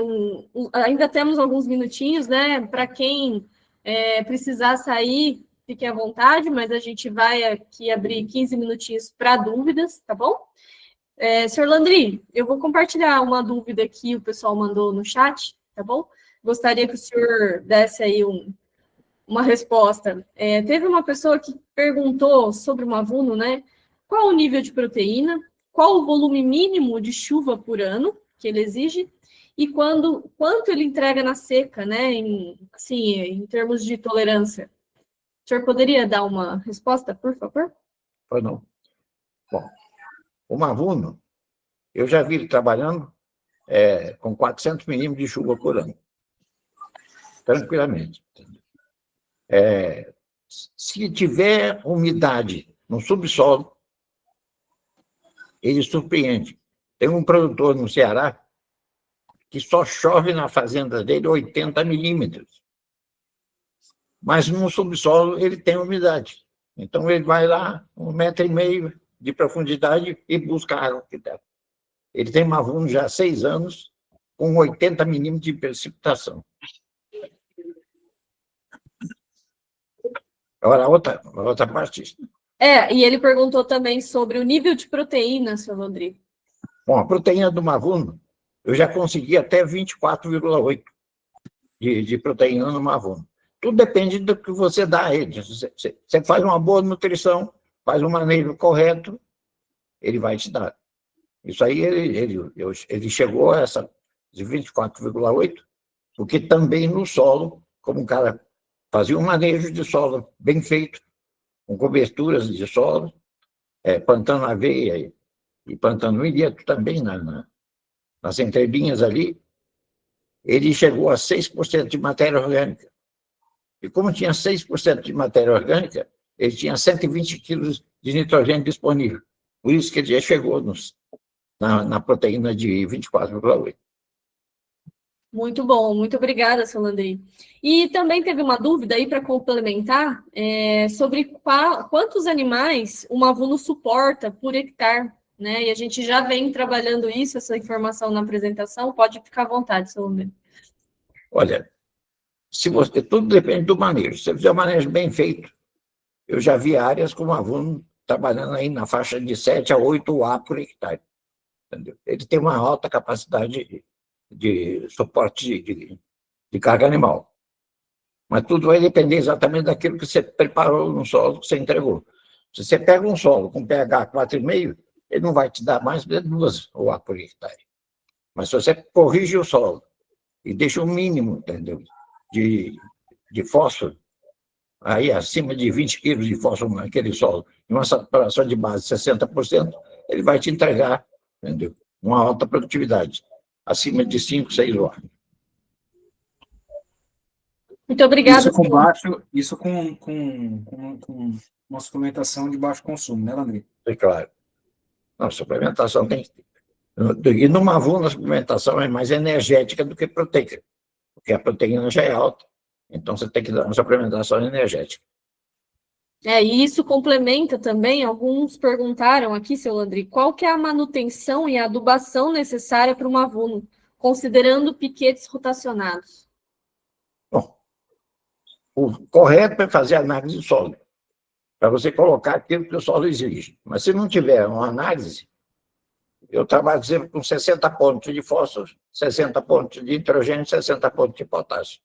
ainda temos alguns minutinhos, né? Para quem precisar sair, fiquem à vontade, mas a gente vai aqui abrir 15 minutinhos para dúvidas, tá bom? Senhor Landry, eu vou compartilhar uma dúvida que o pessoal mandou no chat, tá bom? Gostaria que o senhor desse aí uma resposta. Teve uma pessoa que perguntou sobre o Mavuno, né? Qual o nível de proteína? Qual o volume mínimo de chuva por ano que ele exige? E quanto ele entrega na seca, né? Em termos de tolerância. O senhor poderia dar uma resposta, por favor? Pois não. Bom, o Mavuno, eu já vi ele trabalhando com 400 milímetros de chuva por ano. Tranquilamente. Se tiver umidade no subsolo, ele surpreende. Tem um produtor no Ceará que só chove na fazenda dele 80 milímetros. Mas no subsolo ele tem umidade. Então ele vai lá 1,5 metro de profundidade e busca a água que dá. Ele tem Mavuno já há 6 anos, com 80 milímetros de precipitação. Agora, a outra parte. E ele perguntou também sobre o nível de proteína, senhor Rodrigo. Bom, a proteína do Mavuno, eu já consegui até 24,8 de proteína no Mavuno. Tudo depende do que você dá a ele. Você faz uma boa nutrição, faz um manejo correto, ele vai te dar. Isso aí, ele chegou a essa de 24,8, porque também no solo, como o cara fazia um manejo de solo bem feito, com coberturas de solo, plantando aveia e plantando milheto também nas entrelinhas ali, ele chegou a 6% de matéria orgânica. E como tinha 6% de matéria orgânica, ele tinha 120 quilos de nitrogênio disponível. Por isso que ele já chegou na proteína de 24,8. Muito bom, muito obrigada, senhor Landry. E também teve uma dúvida aí para complementar sobre quantos animais o Mavuno suporta por hectare, né? E a gente já vem trabalhando essa informação na apresentação, pode ficar à vontade, senhor Landry. Olha, tudo depende do manejo. Se você fizer um manejo bem feito, eu já vi áreas com o Mavuno trabalhando aí na faixa de 7 a 8 A por hectare. Entendeu? Ele tem uma alta capacidade de suporte de carga animal. Mas tudo vai depender exatamente daquilo que você preparou no solo que você entregou. Se você pega um solo com pH 4,5, ele não vai te dar mais de 2 OA por hectare. Mas se você corrige o solo e deixa o mínimo, entendeu, de fósforo, aí acima de 20 quilos de fósforo naquele solo, em uma saturação de base de 60%, ele vai te entregar, entendeu, uma alta produtividade, acima de 5, 6 OA. Muito obrigada. Isso com uma suplementação de baixo consumo, né, Landry? É claro. Não, suplementação tem que ter. E no Mavuno, a suplementação é mais energética do que proteica, porque a proteína já é alta. Então, você tem que dar uma suplementação energética. E isso complementa também, alguns perguntaram aqui, seu Landry, qual que é a manutenção e a adubação necessária para o Mavuno, considerando piquetes rotacionados? Bom, o correto é fazer análise do solo, para você colocar aquilo que o solo exige. Mas se não tiver uma análise, eu trabalho sempre com 60 pontos de fósforo, 60 pontos de nitrogênio, 60 pontos de potássio.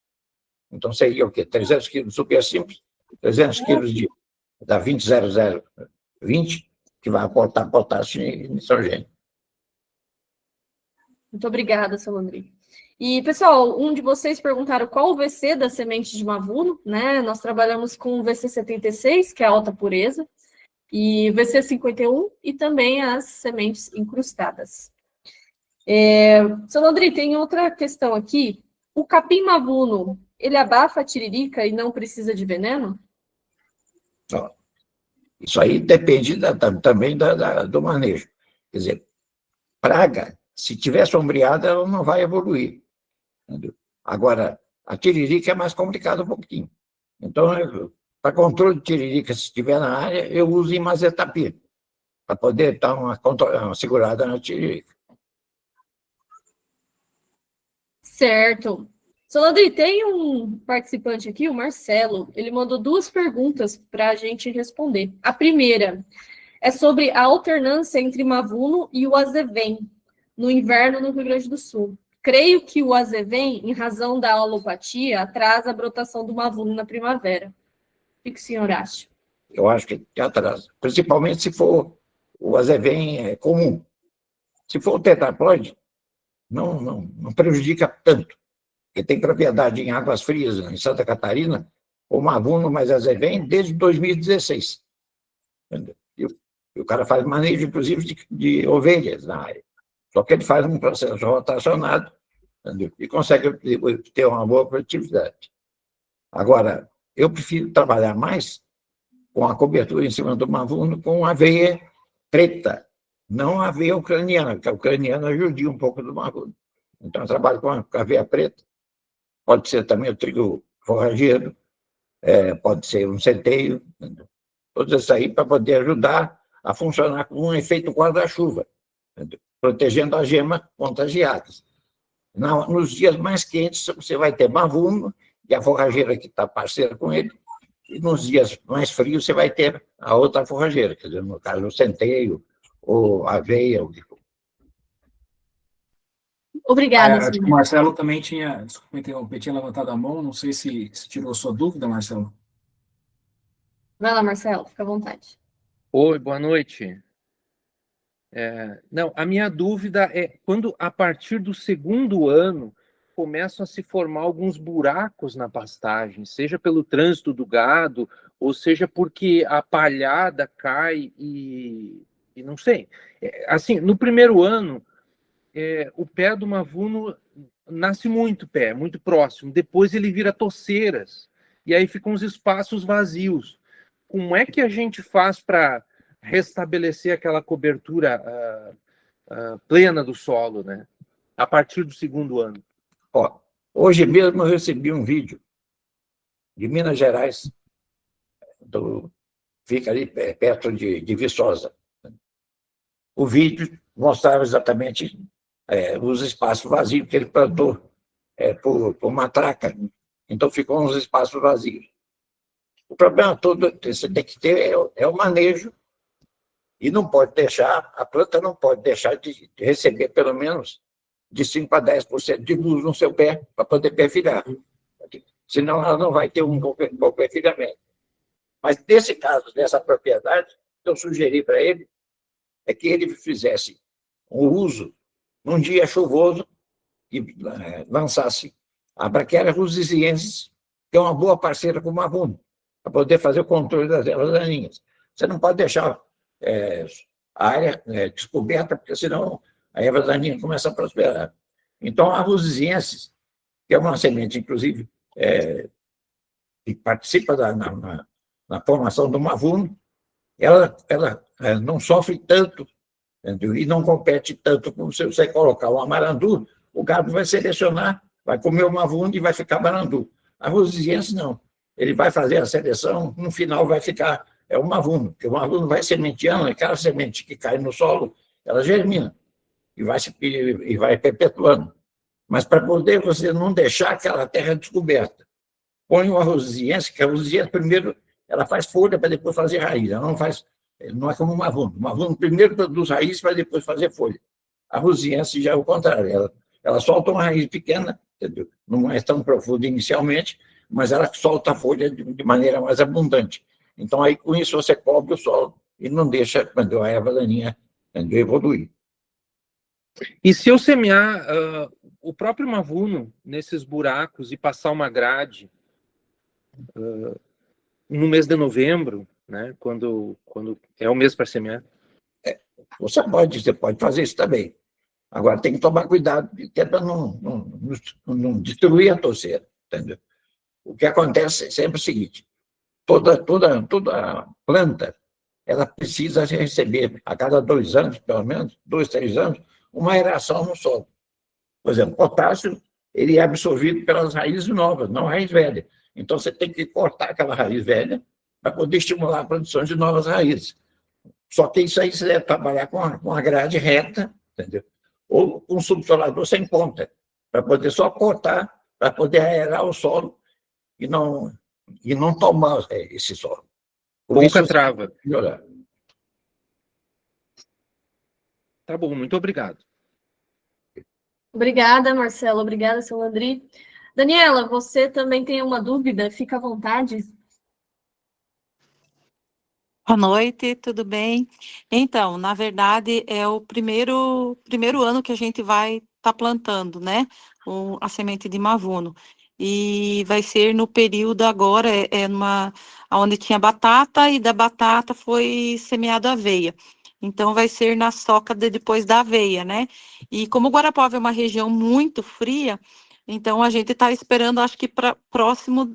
Então, seria o quê? 300 quilos de super simples, 300 quilos da 20,0020, que vai aportar potássio e nitrogênio. Muito obrigada, seu Landry. E, pessoal, um de vocês perguntaram qual o VC da semente de mavuno, né? Nós trabalhamos com o VC76, que é alta pureza, e VC51 e também as sementes incrustadas. Seu Landry, tem outra questão aqui. O capim mavuno, ele abafa a tiririca e não precisa de veneno? Ó, isso aí depende também do manejo. Quer dizer, praga, se tiver sombreada, ela não vai evoluir. Entendeu? Agora, a tiririca é mais complicado um pouquinho. Então, para controle de tiririca, se estiver na área, eu uso imazetapir, para poder dar uma segurada na tiririca. Certo. Seu Landry, tem um participante aqui, o Marcelo, ele mandou 2 perguntas para a gente responder. A primeira é sobre a alternância entre mavuno e o azevém no inverno no Rio Grande do Sul. Creio que o azevém, em razão da alopatia, atrasa a brotação do mavuno na primavera. O que o senhor acha? Eu acho que atrasa, principalmente se for o azevém comum. Se for o tetraploide, não prejudica tanto, porque tem propriedade em águas frias, em Santa Catarina, o mavuno mais azevém desde 2016. E o cara faz manejo, inclusive, de ovelhas na área. Só que ele faz um processo rotacionado, entendeu? E consegue ter uma boa produtividade. Agora, eu prefiro trabalhar mais com a cobertura em cima do mavuno com aveia preta, não a aveia ucraniana, porque a ucraniana judia um pouco do mavuno. Então, eu trabalho com a aveia preta. Pode ser também o trigo forrageiro, pode ser um centeio, entendeu? Todas isso aí para poder ajudar a funcionar com um efeito guarda-chuva, protegendo a gema contra as geadas. Nos dias mais quentes, você vai ter mavuno e a forrageira que está parceira com ele, e nos dias mais frios você vai ter a outra forrageira, quer dizer, no caso, o centeio, ou aveia, o que for. Obrigada, O Marcelo também tinha, desculpa me interromper, tinha levantado a mão, não sei se tirou sua dúvida, Marcelo. Vai lá, Marcelo, fica à vontade. Oi, boa noite. Não, a minha dúvida é quando, a partir do 2º ano, começam a se formar alguns buracos na pastagem, seja pelo trânsito do gado, ou seja porque a palhada cai e não sei. Assim, no 1º ano, o pé do mavuno nasce muito próximo, depois ele vira toceiras, e aí ficam os espaços vazios. Como é que a gente faz para restabelecer aquela cobertura plena do solo, né? A partir do 2º ano? Ó, hoje mesmo eu recebi um vídeo de Minas Gerais, fica ali perto de Viçosa. O vídeo mostrava exatamente os espaços vazios que ele plantou por matraca. Então, ficou uns espaços vazios. O problema todo que você tem que ter é o manejo, e não pode deixar, a planta não pode deixar de receber pelo menos de 5% a 10% de luz no seu pé para poder perfilhar. Senão ela não vai ter um bom perfilhamento. Mas nesse caso, dessa propriedade, eu sugeri para ele que ele fizesse um uso num dia chuvoso e lançasse a Braquiária rusiziensis, que é uma boa parceira com o mavuno, para poder fazer o controle das ervas daninhas. Você não pode deixar a área descoberta, porque senão a erva daninha começa a prosperar. Então, a rusiziensis, que é uma semente, inclusive, que participa na formação do mavuno, ela não sofre tanto, entendeu? E não compete tanto como se você colocar um amarandu, o gado vai selecionar, vai comer o mavuno e vai ficar amarandu. A rusiziensis não. Ele vai fazer a seleção, no final vai ficar o mavuno, porque o mavuno vai sementeando, aquela semente que cai no solo, ela germina e vai perpetuando. Mas para poder você não deixar aquela terra descoberta, põe uma rusiziensis, que a rusiziensis primeiro ela faz folha para depois fazer raiz, ela não é como o mavuno. O mavuno primeiro produz raiz para depois fazer folha. A rusiziensis já é o contrário, ela solta uma raiz pequena, entendeu? Não é tão profunda inicialmente, mas ela solta a folha de maneira mais abundante. Então, aí, com isso, você cobre o solo e não deixa a erva daninha evoluir. E se eu semear o próprio mavuno nesses buracos e passar uma grade no mês de novembro, né, quando é o mês para semear? Você pode fazer isso também. Agora, tem que tomar cuidado, para não destruir a torceira, entendeu? O que acontece é sempre o seguinte, toda planta, ela precisa receber, a cada 2 anos, pelo menos, 2, 3 anos, uma aeração no solo. Por exemplo, potássio, ele é absorvido pelas raízes novas, não raiz velha. Então, você tem que cortar aquela raiz velha para poder estimular a produção de novas raízes. Só que isso aí você deve trabalhar com a grade reta, entendeu? Ou com um subsolador sem ponta, para poder só cortar, para poder aerar o solo e não tomar esse solo. Pouca trava. Melhorar. Tá bom, muito obrigado. Obrigada, Marcelo. Obrigada, seu Landry. Daniela, você também tem uma dúvida? Fica à vontade. Boa noite, tudo bem? Então, na verdade, é o primeiro ano que a gente vai estar plantando, né? A semente de mavuno. E vai ser no período agora, onde tinha batata, e da batata foi semeado aveia. Então, vai ser na soca depois da aveia, né? E como Guarapuava é uma região muito então a gente está esperando, acho que para próximo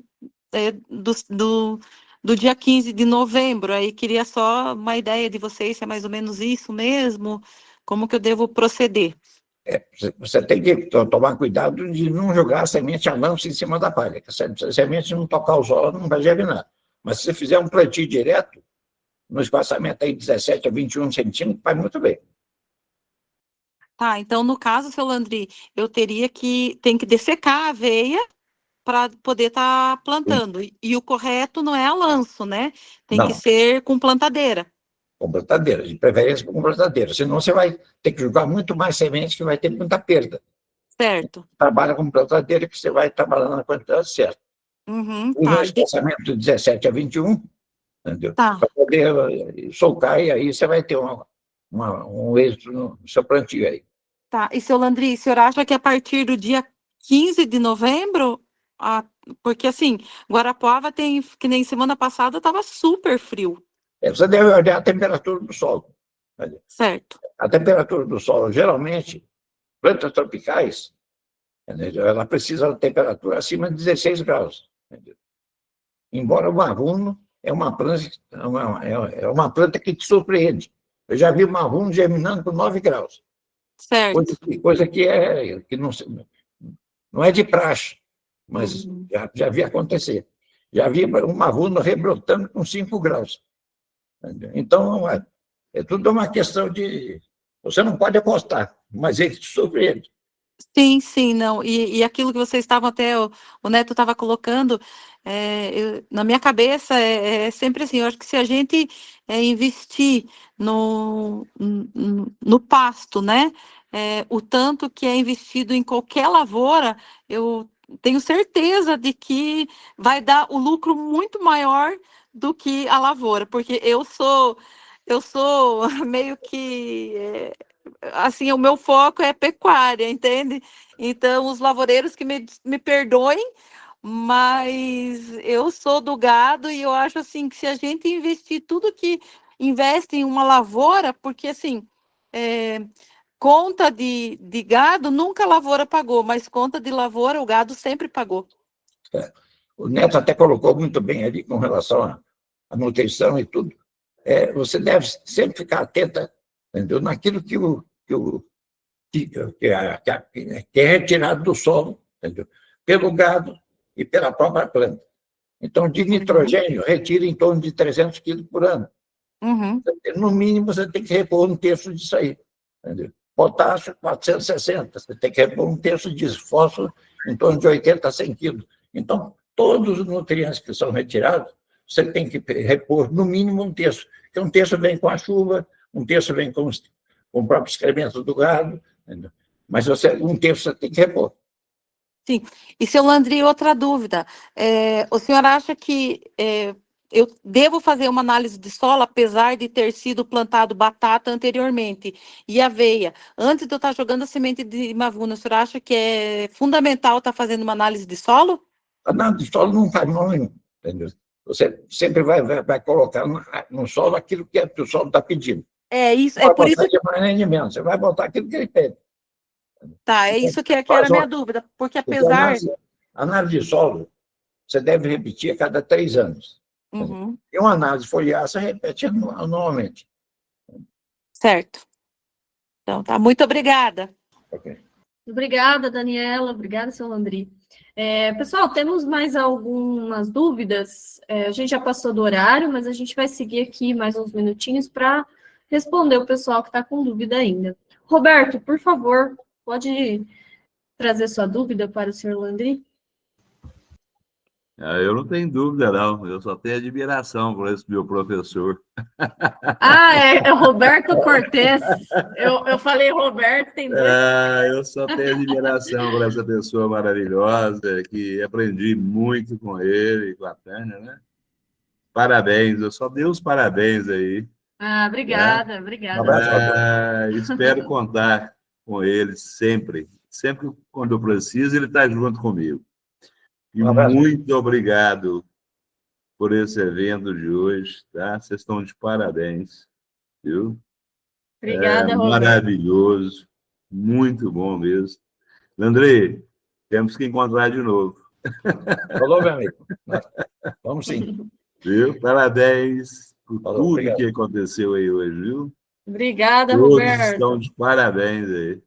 do dia 15 de novembro. Aí queria só uma ideia de vocês, se é mais ou menos isso mesmo, como que eu devo proceder? Você tem que tomar cuidado de não jogar a semente a lança em cima da palha, que se a semente não tocar o solo, não vai germinar. Mas se você fizer um plantio direto, no espaçamento aí de 17 a 21 centímetros, vai muito bem. Tá, então no caso, seu Landry, eu tem que dessecar a aveia para poder estar plantando. E o correto não é a lanço, né? Tem Não. que ser com plantadeira. Com plantadeira, de preferência com plantadeira. Senão você vai ter que jogar muito mais sementes, que vai ter muita perda. Certo. Trabalha com plantadeira, que você vai trabalhando na quantidade certa. Tá. No espaçamento de 17 a 21, entendeu? Tá. Para poder soltar, e aí você vai ter um êxito no seu plantio aí. Tá. E, seu Landry, o senhor acha que a partir do dia 15 de novembro, porque assim, Guarapuava que nem semana passada estava super frio. Você deve olhar a temperatura do solo. Certo. A temperatura do solo, geralmente, plantas tropicais, entendeu? Ela precisa de temperatura acima de 16 graus. Entendeu? Embora o mavuno é uma planta que te surpreende. Eu já vi o mavuno germinando por 9 graus. Certo. Coisa que não é de praxe, mas já vi acontecer. Já vi um mavuno rebrotando com 5 graus. Entendeu? Então, é tudo uma questão de... Você não pode apostar, mas ele te surpreende. Sim, não. E aquilo que vocês estavam o Neto estava colocando, na minha cabeça é sempre assim, eu acho que se a gente investir no pasto, né, o tanto que é investido em qualquer lavoura, eu tenho certeza de que vai dar o lucro muito maior do que a lavoura, porque eu sou meio que... assim, o meu foco é pecuária, entende? Então, os lavoureiros que me perdoem, mas eu sou do gado e eu acho assim que se a gente investir tudo que investe em uma lavoura, porque assim, conta de gado nunca a lavoura pagou, mas conta de lavoura o gado sempre pagou. O Neto até colocou muito bem ali com relação à nutrição e tudo. Você deve sempre ficar atenta, entendeu? Naquilo que é retirado do solo, entendeu? Pelo gado e pela própria planta. Então, de nitrogênio, retira em torno de 300 quilos por ano. No mínimo, você tem que repor 1/3 disso aí. Entendeu? Potássio, 460. Você tem que repor 1/3 disso. Fósforo, em torno de 80 a 100 quilos. Então, todos os nutrientes que são retirados, você tem que repor no mínimo 1/3. Porque 1/3 vem com a chuva, 1/3 vem com o próprio excremento do gado, entendeu? Mas 1/3 você tem que repor. Sim. E, seu Landry, outra dúvida. O senhor acha que eu devo fazer uma análise de solo, apesar de ter sido plantado batata anteriormente e aveia. Antes de eu estar jogando a semente de mavuna, o senhor acha que é fundamental estar fazendo uma análise de solo? A análise de solo não faz mal nenhum, entendeu? Você sempre vai colocar no solo aquilo que o solo está pedindo. É isso, Não é vai por botar isso. de mais nem menos, você vai botar aquilo que ele pede. Tá, é isso que era a minha dúvida, porque apesar. Análise de solo, você deve repetir a cada 3 anos. Uhum. E uma análise foliar, você repete anualmente. Certo. Então, tá, muito obrigada. Ok. Obrigada, Daniela. Obrigada, seu Landry. Pessoal, temos mais algumas dúvidas. A gente já passou do horário, mas a gente vai seguir aqui mais uns minutinhos para responder o pessoal que está com dúvida ainda. Roberto, por favor, pode trazer sua dúvida para o senhor Landry? Eu não tenho dúvida, não. Eu só tenho admiração por esse meu professor. É Roberto Cortez. Eu falei Roberto, tem dois. Eu só tenho admiração por essa pessoa maravilhosa, que aprendi muito com ele e com a Tânia, né? Parabéns, eu só dei os parabéns aí. Obrigada, obrigada. Espero contar com ele sempre. Sempre quando eu preciso, ele está junto comigo. E muito obrigado por esse evento de hoje, tá? Vocês estão de parabéns, viu? Obrigada, Roberto. Maravilhoso, muito bom mesmo. Landry, temos que encontrar de novo. Falou, meu amigo. Vamos sim. Viu? Parabéns por tudo obrigado. que aconteceu aí hoje, viu? Obrigada, Todos Roberto. estão de parabéns aí.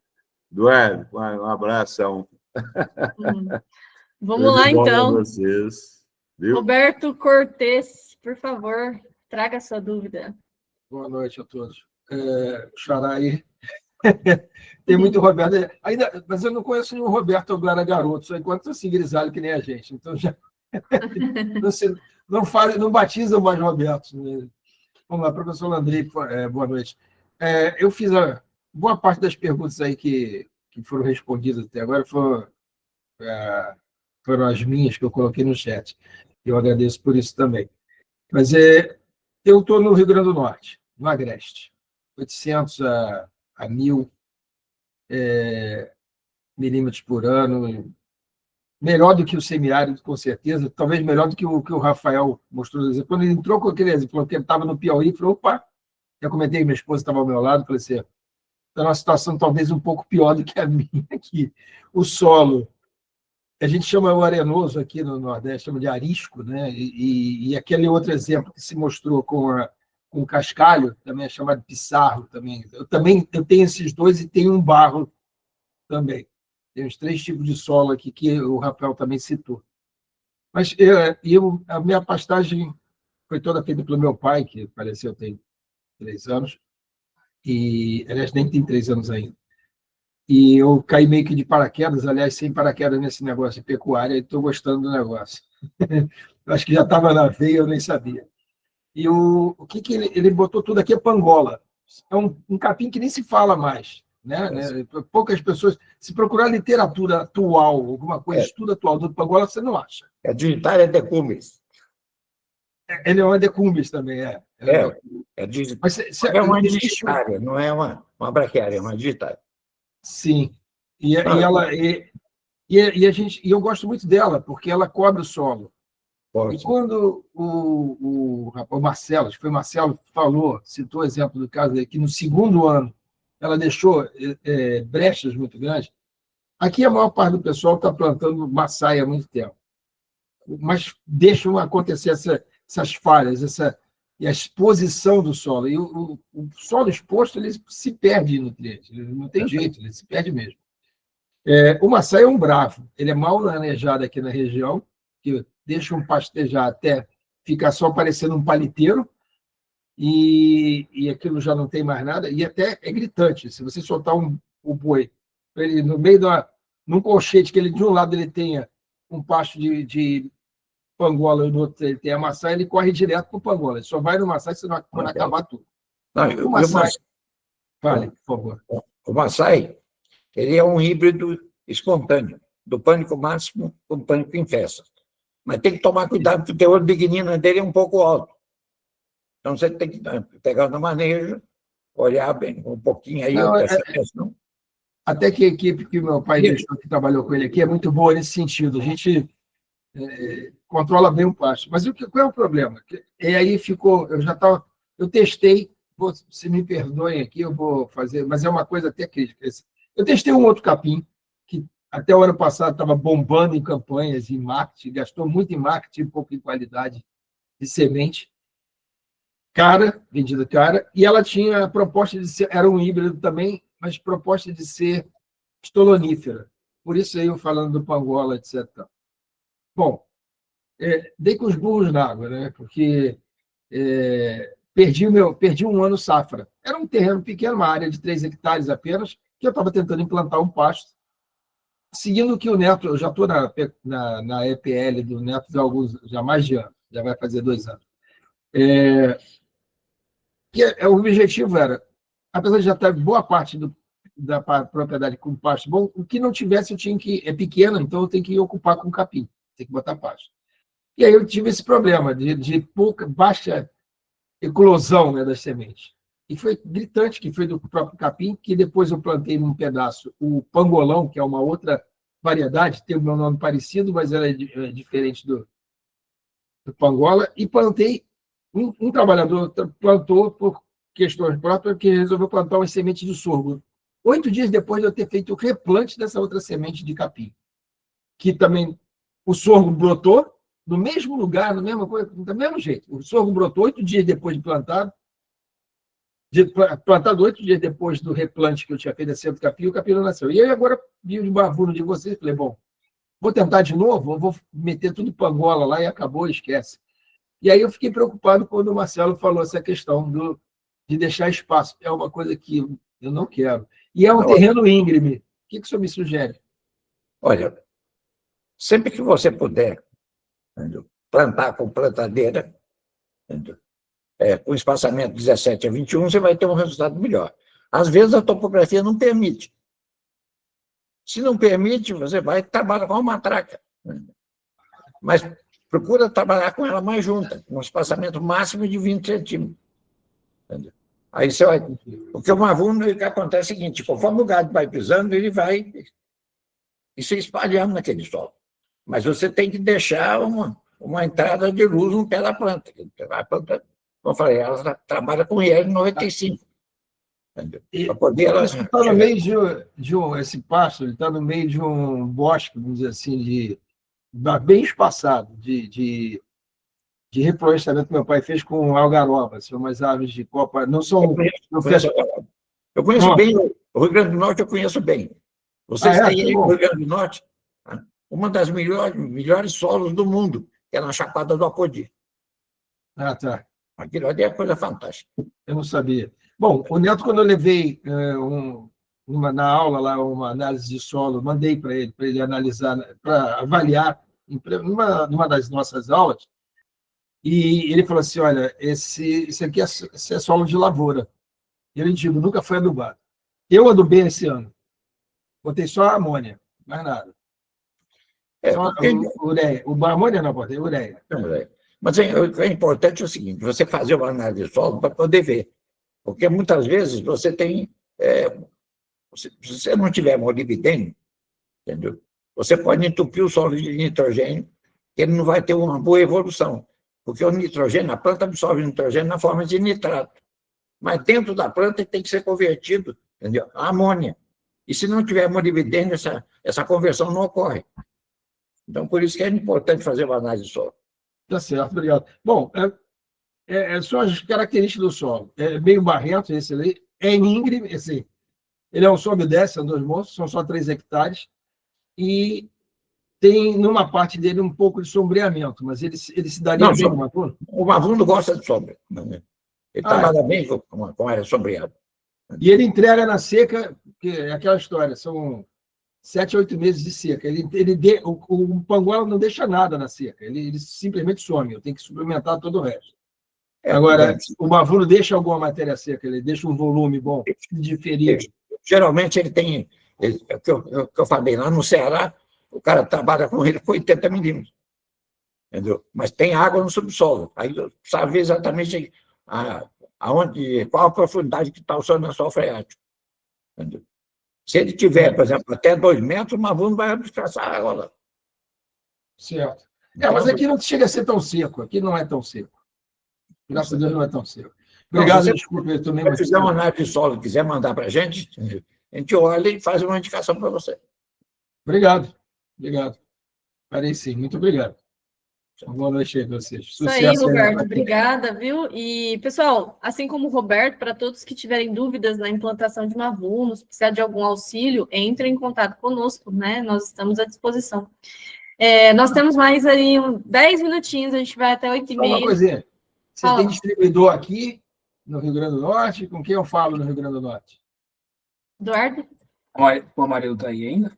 Eduardo, um abração. Vamos lá, então. Vocês, viu? Roberto Cortez, por favor, traga sua dúvida. Boa noite a todos. Xará aí. Tem muito Roberto. Ainda, mas eu não conheço nenhum Roberto agora garoto, só enquanto assim grisalho que nem a gente. Então já não batizam mais Robertos. Né? Vamos lá, professor Landry, boa noite. Eu fiz boa parte das perguntas aí que foram respondidas até agora foram as minhas que eu coloquei no chat. Eu agradeço por isso também. Mas eu estou no Rio Grande do Norte, no Agreste, 800 a 1.000 milímetros por ano, melhor do que o semiárido, com certeza, talvez melhor do que o Rafael mostrou. Quando ele entrou com aquele exemplo, falou que ele estava no Piauí, falou, opa, já comentei que minha esposa estava ao meu lado, falei assim, está numa situação talvez um pouco pior do que a minha aqui. O solo, a gente chama o arenoso aqui no Nordeste, chama de arisco, né? E aquele outro exemplo que se mostrou com o cascalho, também é chamado de pissarro. Eu tenho esses dois e tenho um barro também. Tem os 3 tipos de solo aqui que o Rafael também citou. Mas a minha pastagem foi toda feita pelo meu pai, que faleceu tem 3 anos, e, aliás, nem tem 3 anos ainda. E eu caí meio que de paraquedas, aliás, sem paraquedas nesse negócio de pecuária, e estou gostando do negócio. Eu acho que já estava na veia, eu nem sabia. E o que ele botou tudo aqui é pangola. É um capim que nem se fala mais. Né? Poucas pessoas... Se procurar literatura atual, alguma coisa, estudo atual do pangola, você não acha. Digital é decumbis. Ele é uma decumbis também, digital. Mas, é uma digitária, não é uma braquiária, é uma digitária. Sim. E eu gosto muito dela, porque ela cobre o solo. E quando o Marcelo, acho que foi o Marcelo, citou o exemplo do caso dele, que no segundo ano ela deixou brechas muito grandes, aqui a maior parte do pessoal está plantando maçaia há muito tempo. Mas deixam acontecer essas falhas, e a exposição do solo. E o solo exposto ele se perde em nutrientes, não tem jeito, ele se perde mesmo. O maçaia é um bravo, ele é mal manejado aqui na região, que deixam pastejar até ficar só parecendo um paliteiro, e aquilo já não tem mais nada, e até é gritante. Se você soltar o boi ele no meio num colchete, que ele de um lado ele tenha um pasto de pangola e no outro ele tem a maçã, ele corre direto para o pangola. Ele só vai no maçã quando acabar tudo. O maçã... Fale, por favor. O maçai, ele é um híbrido espontâneo, do pânico máximo com pânico em festa. Mas tem que tomar cuidado, porque o teor de lignina dele é um pouco alto. Então, você tem que pegar no manejo, olhar bem um pouquinho aí, Não, prestar atenção. Até que a equipe que meu pai deixou, que trabalhou com ele aqui, é muito boa nesse sentido. A gente controla bem o pasto. Mas qual é o problema? E aí ficou, eu testei, se me perdoem aqui, eu vou fazer, mas é uma coisa até crítica. Eu testei um outro capim, que até o ano passado estava bombando em campanhas, em marketing, gastou muito em marketing, pouco em qualidade de semente, cara, vendida cara, e ela tinha a proposta de ser, era um híbrido também, mas proposta de ser estolonífera. Por isso aí eu falando do Pangola, etc. Bom, dei com os burros na água, né? Porque perdi um ano safra. Era um terreno pequeno, uma área de 3 hectares apenas, que eu estava tentando implantar um pasto. Seguindo o que o Neto, eu já estou na EPL do Neto já há mais de ano, já vai fazer 2 anos. O objetivo era, apesar de já estar boa parte da propriedade com pasto bom, o que não tivesse eu tinha que... É pequena, então eu tenho que ocupar com capim, tem que botar pasto. E aí eu tive esse problema de baixa eclosão, né, das sementes. E foi gritante, que foi do próprio capim, que depois eu plantei num pedaço o pangolão, que é uma outra variedade, tem o meu nome parecido, mas ela é diferente do pangola, e plantei, um trabalhador plantou por questões próprias, que resolveu plantar uma semente de sorgo. 8 dias depois de eu ter feito o replante dessa outra semente de capim, que também o sorgo brotou, no mesmo lugar, no mesmo coisa, do mesmo jeito. O sorgo brotou 8 dias depois de plantado, 8 dias depois do replante que eu tinha feito desse outro capim, o capim não nasceu. E aí agora vi o bavuno de vocês, falei, bom, vou tentar de novo, eu vou meter tudo pangola lá e acabou, esquece. E aí eu fiquei preocupado quando o Marcelo falou essa questão de deixar espaço. É uma coisa que eu não quero. E é um terreno íngreme. O que o senhor me sugere? Olha, sempre que você puder plantar com plantadeira, com espaçamento 17 a 21, você vai ter um resultado melhor. Às vezes a topografia não permite. Se não permite, você vai trabalhar com uma matraca. Mas procura trabalhar com ela mais junta, com um espaçamento máximo de 20 centímetros. Entendeu? Aí você vai... Porque o mavuno, o que acontece é o seguinte, conforme o gado vai pisando, ele vai se espalhando naquele solo. Mas você tem que deixar uma entrada de luz no pé da planta. A planta, como eu falei, ela trabalha com IR95. Para poder ela... Isso está no meio esse pasto, ele está no meio de um bosque, vamos dizer assim, bem espaçado, de reflorestamento que meu pai fez com algaroba, são umas árvores de copa, não são... Eu conheço bem, o Rio Grande do Norte eu conheço bem. Vocês têm aí no Rio Grande do Norte uma das melhores solos do mundo, que é na Chapada do Apodi. Ah, tá. Aquilo ali é coisa fantástica. Eu não sabia. Bom, o Neto, quando eu levei na aula lá, uma análise de solo, mandei para ele analisar, para avaliar, numa das nossas aulas, e ele falou assim, olha, esse aqui é solo de lavoura. Eu digo, nunca foi adubado. Eu adubei esse ano. Botei só a amônia, mais nada. Ureia. O amônia não, botei ureia. Mas é importante o seguinte, você fazer uma análise de solo para poder ver. Porque muitas vezes você tem... se você não tiver molibdênio, entendeu? Você pode entupir o solo de nitrogênio, que ele não vai ter uma boa evolução. Porque o nitrogênio, a planta absorve nitrogênio na forma de nitrato. Mas dentro da planta ele tem que ser convertido, entendeu? A amônia. E se não tiver molibdênio, essa conversão não ocorre. Então, por isso que é importante fazer uma análise de solo. Tá certo, obrigado. Bom, são as características do solo. É meio barrento esse ali, é íngreme, assim, ele é um sobe e desce, são 2 monstros, são só 3 hectares, e tem, numa parte dele, um pouco de sombreamento, mas ele se daria bem no mavuno? O mavuno gosta de sombra. Ele trabalha bem com área sombreada. E ele entrega na seca, que é aquela história, são 7 a 8 meses de seca. O pangola não deixa nada na seca, ele simplesmente some, eu tenho que suplementar todo o resto. Agora, o mavuno deixa alguma matéria seca, ele deixa um volume bom, diferido. Geralmente ele tem, o que eu falei, lá no Ceará, o cara trabalha com ele com 80 milímetros. entendeu? Mas tem água no subsolo. Aí eu sabe exatamente qual a profundidade que está o seu lençol freático. Entendeu? Se ele tiver, por exemplo, até 2 metros, o Mavum vai dispersar água lá. Certo. Mas aqui não chega a ser tão seco. Aqui não é tão seco. Graças a Deus não é tão seco. Obrigado, se desculpa, eu também. Se fizer uma análise de solo e quiser mandar para a gente olha e faz uma indicação para você. Obrigado. Farei sim. Muito obrigado. Boa noite aí para vocês. Isso aí, Roberto. Obrigada, viu? E, pessoal, assim como o Roberto, para todos que tiverem dúvidas na implantação de Mavum, se precisar de algum auxílio, entrem em contato conosco, né? Nós estamos à disposição. Nós temos mais aí 10 minutinhos, a gente vai até 8h30. Só uma coisinha. Você tem distribuidor aqui no Rio Grande do Norte? Com quem eu falo no Rio Grande do Norte? Eduardo? O Amarelo está aí ainda?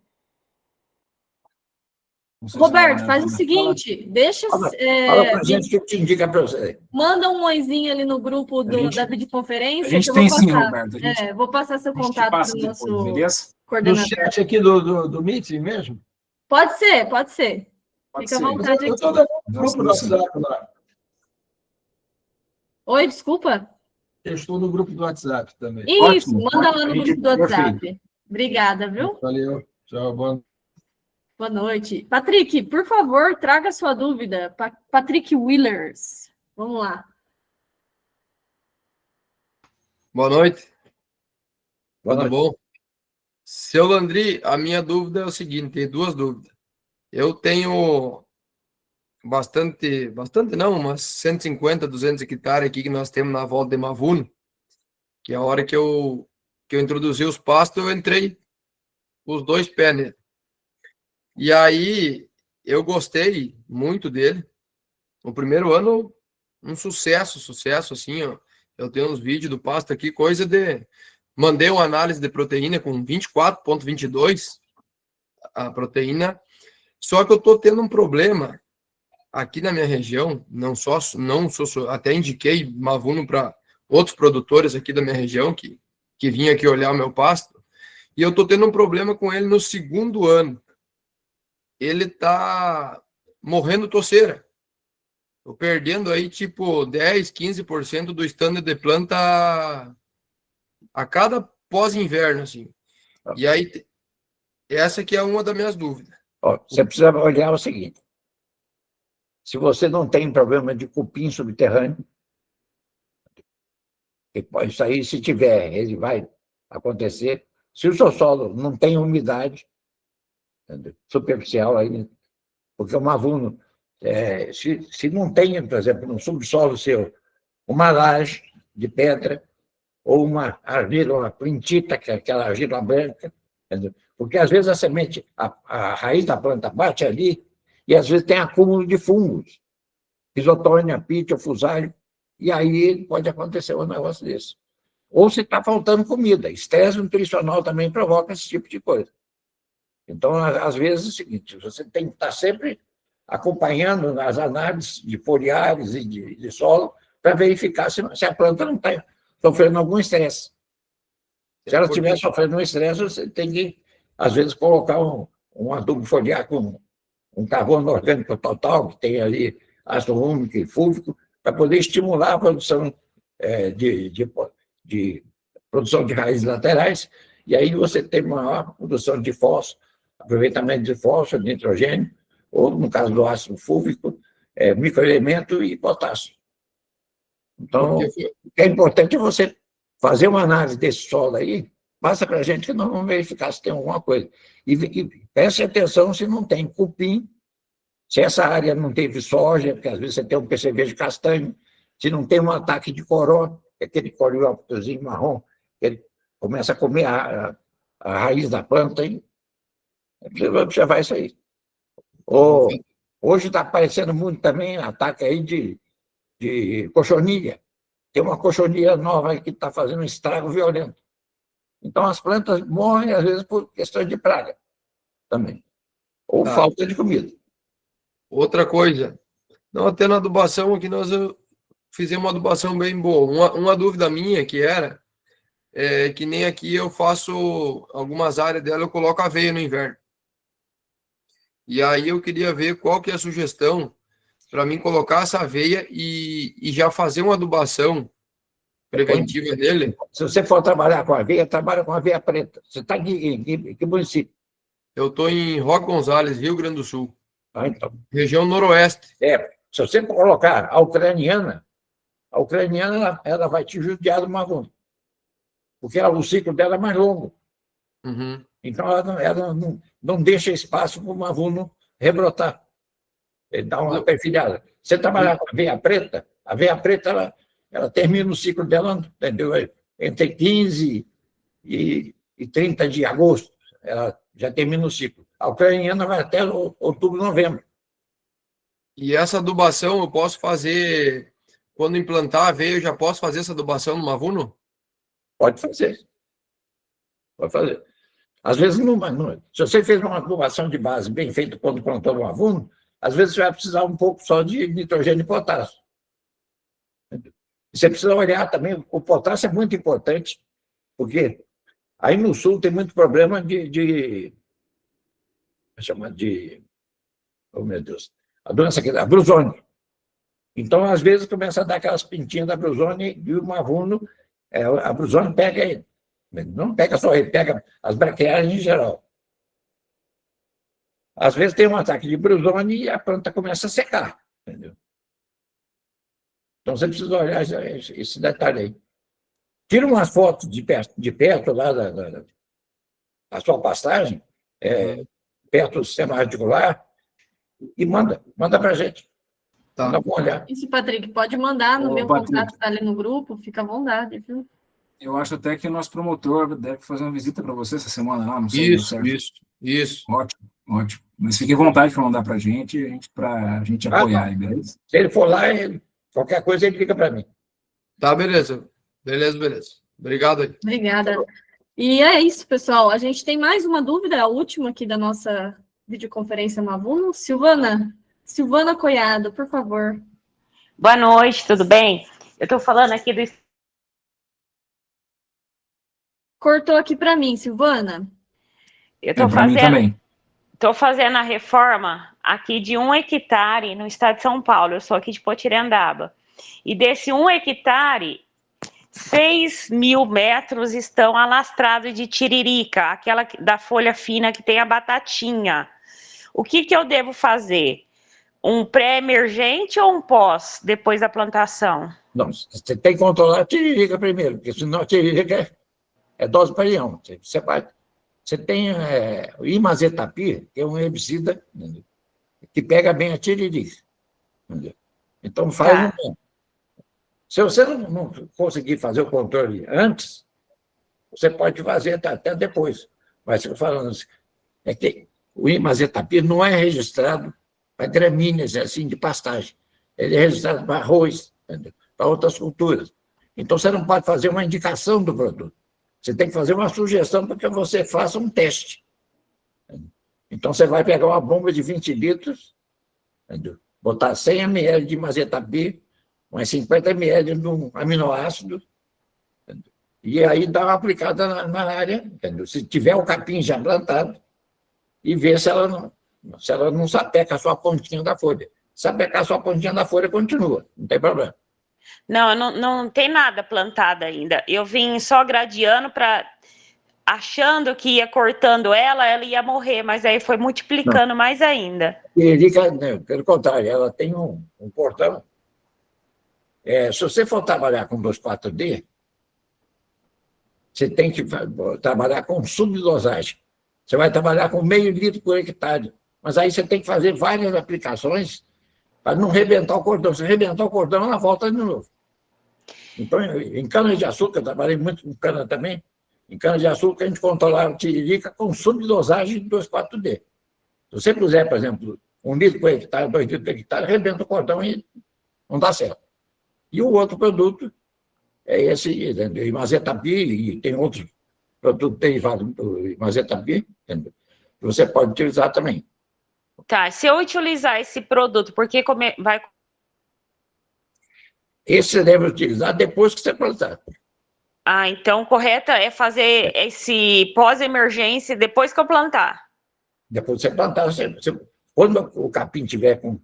Roberto, faz o seguinte, deixa... Fala para a gente que eu te indica para você. Manda um oizinho ali no grupo da videoconferência. A gente tem sim, Roberto. Vou passar seu contato para o nosso coordenador. No chat aqui do Meeting mesmo? Pode ser. Fica à vontade aqui. Eu estou no grupo do WhatsApp lá. Oi, desculpa? Eu estou no grupo do WhatsApp também. Isso, manda lá no grupo do WhatsApp. Obrigada, viu? Valeu. Tchau, boa noite. Patrick, por favor, traga sua dúvida. Patrick Willers. Vamos lá. Boa noite. Tudo bom? Seu Landry, a minha dúvida é o seguinte, tem 2 dúvidas. Eu tenho bastante não, umas 150, 200 hectares aqui que nós temos na volta de Mavuno, que a hora que eu introduzi os pastos, eu entrei os 2 pés nele. E aí, eu gostei muito dele. No primeiro ano, um sucesso, assim, ó. Eu tenho uns vídeos do pasto aqui, coisa de... Mandei uma análise de proteína com 24,22, a proteína. Só que eu estou tendo um problema aqui na minha região, até indiquei Mavuno para outros produtores aqui da minha região que vinham aqui olhar o meu pasto, e eu estou tendo um problema com ele no 2º ano. Ele está morrendo toceira. Estou perdendo aí tipo 10, 15% do standard de planta a cada pós-inverno, assim. E aí, essa aqui é uma das minhas dúvidas. Você precisa olhar o seguinte. Se você não tem problema de cupim subterrâneo, isso aí, se tiver, ele vai acontecer. Se o seu solo não tem umidade superficial aí, porque o Mavuno, se não tem, por exemplo, no subsolo seu, uma laje de pedra, ou uma argila, uma plintita, que é aquela argila branca, entendeu? Porque às vezes a semente, a raiz da planta bate ali, e às vezes tem acúmulo de fungos, isotônia, pítio, fusário, e aí pode acontecer um negócio desse. Ou se está faltando comida, estresse nutricional também provoca esse tipo de coisa. Então, às vezes é o seguinte, você tem que estar sempre acompanhando as análises de foliares e de solo para verificar se a planta não está sofrendo algum estresse. Se ela estiver sofrendo um estresse, você tem que, às vezes, colocar um adubo foliar com um carbono orgânico total, que tem ali ácido úmico e fúlvico, para poder estimular a produção de produção de raízes laterais, e aí você tem maior produção de fósforo, aproveitamento de fósforo, de nitrogênio, ou, no caso do ácido fúlvico, microelemento e potássio. Então, o que é importante é você fazer uma análise desse solo aí, passa para a gente que nós vamos verificar se tem alguma coisa. E preste atenção se não tem cupim, se essa área não teve soja, porque às vezes você tem um percevejo castanho, se não tem um ataque de coró, aquele coreópterozinho marrom, ele começa a comer a raiz da planta, hein? Você vai observar isso aí. Hoje está aparecendo muito também ataque aí de cochonilha. Tem uma cochonilha nova aí que está fazendo um estrago violento. Então, as plantas morrem, às vezes, por questões de praga também. Ou falta de comida. Outra coisa, não, até na adubação aqui nós fizemos uma adubação bem boa. Uma dúvida minha que era, que nem aqui eu faço algumas áreas dela, eu coloco aveia no inverno. E aí eu queria ver qual que é a sugestão para mim colocar essa aveia e já fazer uma adubação preventiva nele. Se você for trabalhar com aveia, trabalha com aveia preta. Você está em que município? Eu estou em Roque Gonzales, Rio Grande do Sul. Ah, então. Região noroeste. Se você colocar a ucraniana ela vai te judiar do mavuno. Porque o ciclo dela é mais longo. Uhum. Então, ela não deixa espaço para o mavuno rebrotar. Ele dá uma perfilhada. Você trabalhar com a aveia preta ela termina o ciclo dela, entendeu? Entre 15 e 30 de agosto, ela já termina o ciclo. A ucraniana vai até outubro, novembro. E essa adubação eu posso fazer, quando implantar a aveia, eu já posso fazer essa adubação no mavuno? Pode fazer. Pode fazer. Às vezes, se você fez uma adubação de base bem feita quando plantou o mavuno, às vezes você vai precisar um pouco só de nitrogênio e potássio. Você precisa olhar também, o potássio é muito importante, porque aí no sul tem muito problema oh meu Deus, a doença aqui, a brusone. Então, às vezes, começa a dar aquelas pintinhas da brusone e o mavuno, a brusone pega ele. Não pega só ele, pega as braquiárias em geral. Às vezes tem um ataque de brusone e a planta começa a secar, entendeu? Então, você precisa olhar esse detalhe aí. Tira umas fotos de perto lá da sua pastagem, perto do sistema radicular, e manda para a gente. Tá. Manda para olhar. Isso, Patrick, pode mandar no meu contato, está ali no grupo, fica à vontade, viu? Eu acho até que o nosso promotor deve fazer uma visita para você essa semana lá, não sei. Isso. Ótimo. Mas fique à vontade para mandar para a gente apoiar aí, beleza? Se ele for lá, qualquer coisa ele liga para mim. Tá, beleza. Beleza. Obrigado aí. Obrigada. E é isso, pessoal. A gente tem mais uma dúvida, a última aqui da nossa videoconferência Mavuno. Silvana Coiado, por favor. Boa noite, tudo bem? Eu estou falando aqui do... Cortou aqui para mim, Silvana. Eu estou fazendo a reforma aqui de 1 hectare no estado de São Paulo. Eu sou aqui de Potirendaba. E desse 1 hectare, 6.000 metros estão alastrados de tiririca, aquela da folha fina que tem a batatinha. O que eu devo fazer? Um pré-emergente ou um pós, depois da plantação? Não, você tem que controlar a tiririca primeiro, porque senão a tiririca é dose para leão. Você tem o imazetapir, que é um herbicida, entendeu? Que pega bem a tiririca. Entendeu? Então, faz Se você não conseguir fazer o controle antes, você pode fazer até depois. Mas eu falando assim, é que o imazetapir não é registrado para gramíneas, assim, de pastagem. Ele é registrado para arroz, entendeu? Para outras culturas. Então, você não pode fazer uma indicação do produto. Você tem que fazer uma sugestão para que você faça um teste. Então, você vai pegar uma bomba de 20 litros, entendeu? Botar 100 ml de imazetapir, umas 50 ml de um aminoácido, entendeu? E aí dá uma aplicada na área, entendeu? Se tiver o capim já plantado, e ver se ela não sapeca a sua pontinha da folha. Sapecar a sua pontinha da folha, continua, não tem problema. Não tem nada plantado ainda. Eu vim só gradeando achando que ia cortando ela ia morrer, mas aí foi multiplicando mais ainda. Pelo contrário, ela tem um portão. Se você for trabalhar com 2,4-D, você tem que trabalhar com subdosagem. Você vai trabalhar com meio litro por hectare. Mas aí você tem que fazer várias aplicações para não rebentar o cordão. Se rebentar o cordão, ela volta de novo. Então, em cana-de-açúcar, trabalhei muito com cana também. Em cana-de-açúcar, a gente controlava a tiririca com subdosagem de 2,4-D. Se você puser, por exemplo, 1 litro por hectare, 2 litros por hectare, rebenta o cordão e não dá certo. E o outro produto é esse, imazetapir, e tem outros produtos derivados do imazetapir, que você pode utilizar também. Tá, se eu utilizar esse produto, porque vai... Esse você deve utilizar depois que você plantar. Então o correto é fazer esse pós-emergência depois que eu plantar. Depois que você plantar, quando o capim tiver com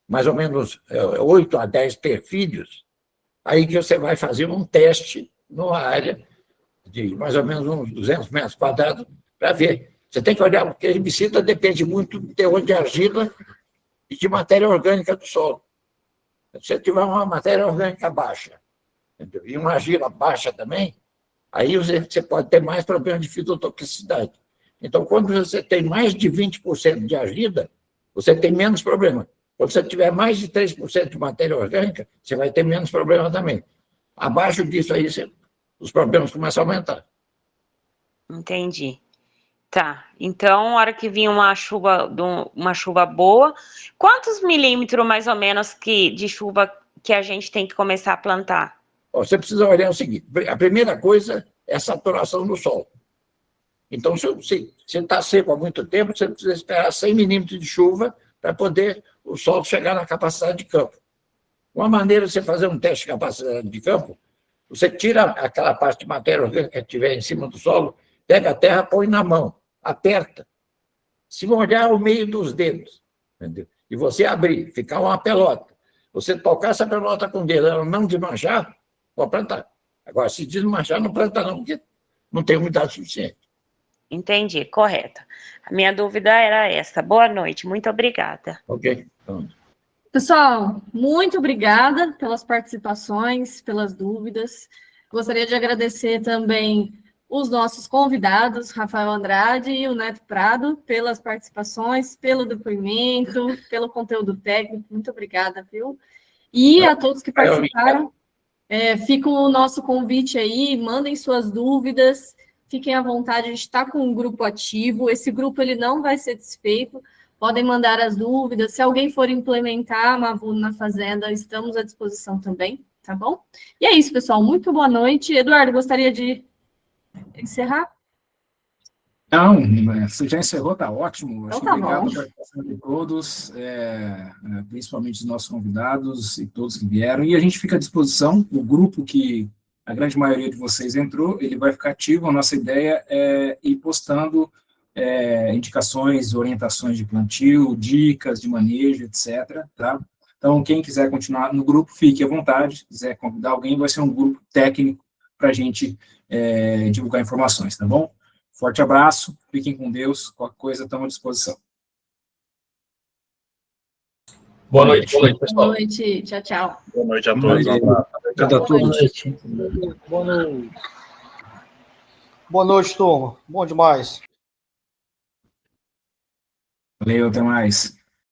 mais ou menos 8 a 10 perfilhos, aí que você vai fazer um teste numa área de mais ou menos uns 200 metros quadrados para ver. Você tem que olhar, porque a herbicida depende muito do teor de argila e de matéria orgânica do solo. Se você tiver uma matéria orgânica baixa, entendeu? E uma argila baixa também, aí você pode ter mais problemas de fitotoxicidade. Então, quando você tem mais de 20% de argila, você tem menos problema. Quando você tiver mais de 3% de matéria orgânica, você vai ter menos problema também. Abaixo disso aí, os problemas começam a aumentar. Entendi. Tá. Então, na hora que vir uma chuva boa, quantos milímetros mais ou menos de chuva que a gente tem que começar a plantar? Você precisa olhar o seguinte: a primeira coisa é a saturação do solo. Então, se está seco há muito tempo, você precisa esperar 100 milímetros de chuva para poder o solo chegar na capacidade de campo. Uma maneira de você fazer um teste de capacidade de campo, você tira aquela parte de matéria orgânica que estiver em cima do solo, pega a terra, põe na mão, aperta. Se molhar o meio dos dedos, entendeu? E você abrir, ficar uma pelota. Você tocar essa pelota com o dedo, ela não desmanchar, pode plantar. Agora, se desmanchar, não planta não, porque não tem umidade suficiente. Entendi, correto. A minha dúvida era essa. Boa noite, muito obrigada. Ok. Pessoal, muito obrigada pelas participações, pelas dúvidas. Gostaria de agradecer também os nossos convidados, Rafael Andrade e o Neto Prado, pelas participações, pelo depoimento, pelo conteúdo técnico. Muito obrigada, viu? E a todos que participaram, fica o nosso convite aí, mandem suas dúvidas, fiquem à vontade, a gente está com um grupo ativo, esse grupo ele não vai ser desfeito, podem mandar as dúvidas, se alguém for implementar a Mavuno na fazenda, estamos à disposição também, tá bom? E é isso, pessoal, muito boa noite. Eduardo, gostaria de encerrar? Não, você já encerrou, tá ótimo. Então tá Obrigado bom. pela participação de todos, principalmente os nossos convidados e todos que vieram. E a gente fica à disposição, o grupo que a grande maioria de vocês entrou, ele vai ficar ativo. A nossa ideia é ir postando indicações, orientações de plantio, dicas de manejo, etc. Tá? Então, quem quiser continuar no grupo, fique à vontade. Se quiser convidar alguém, vai ser um grupo técnico para a gente divulgar informações, tá bom? Forte abraço, fiquem com Deus, qualquer coisa estamos à disposição. Boa noite pessoal. Boa noite, tchau, tchau. Boa noite a todos. Boa noite. Boa noite, turma. Bom demais. Valeu, até mais.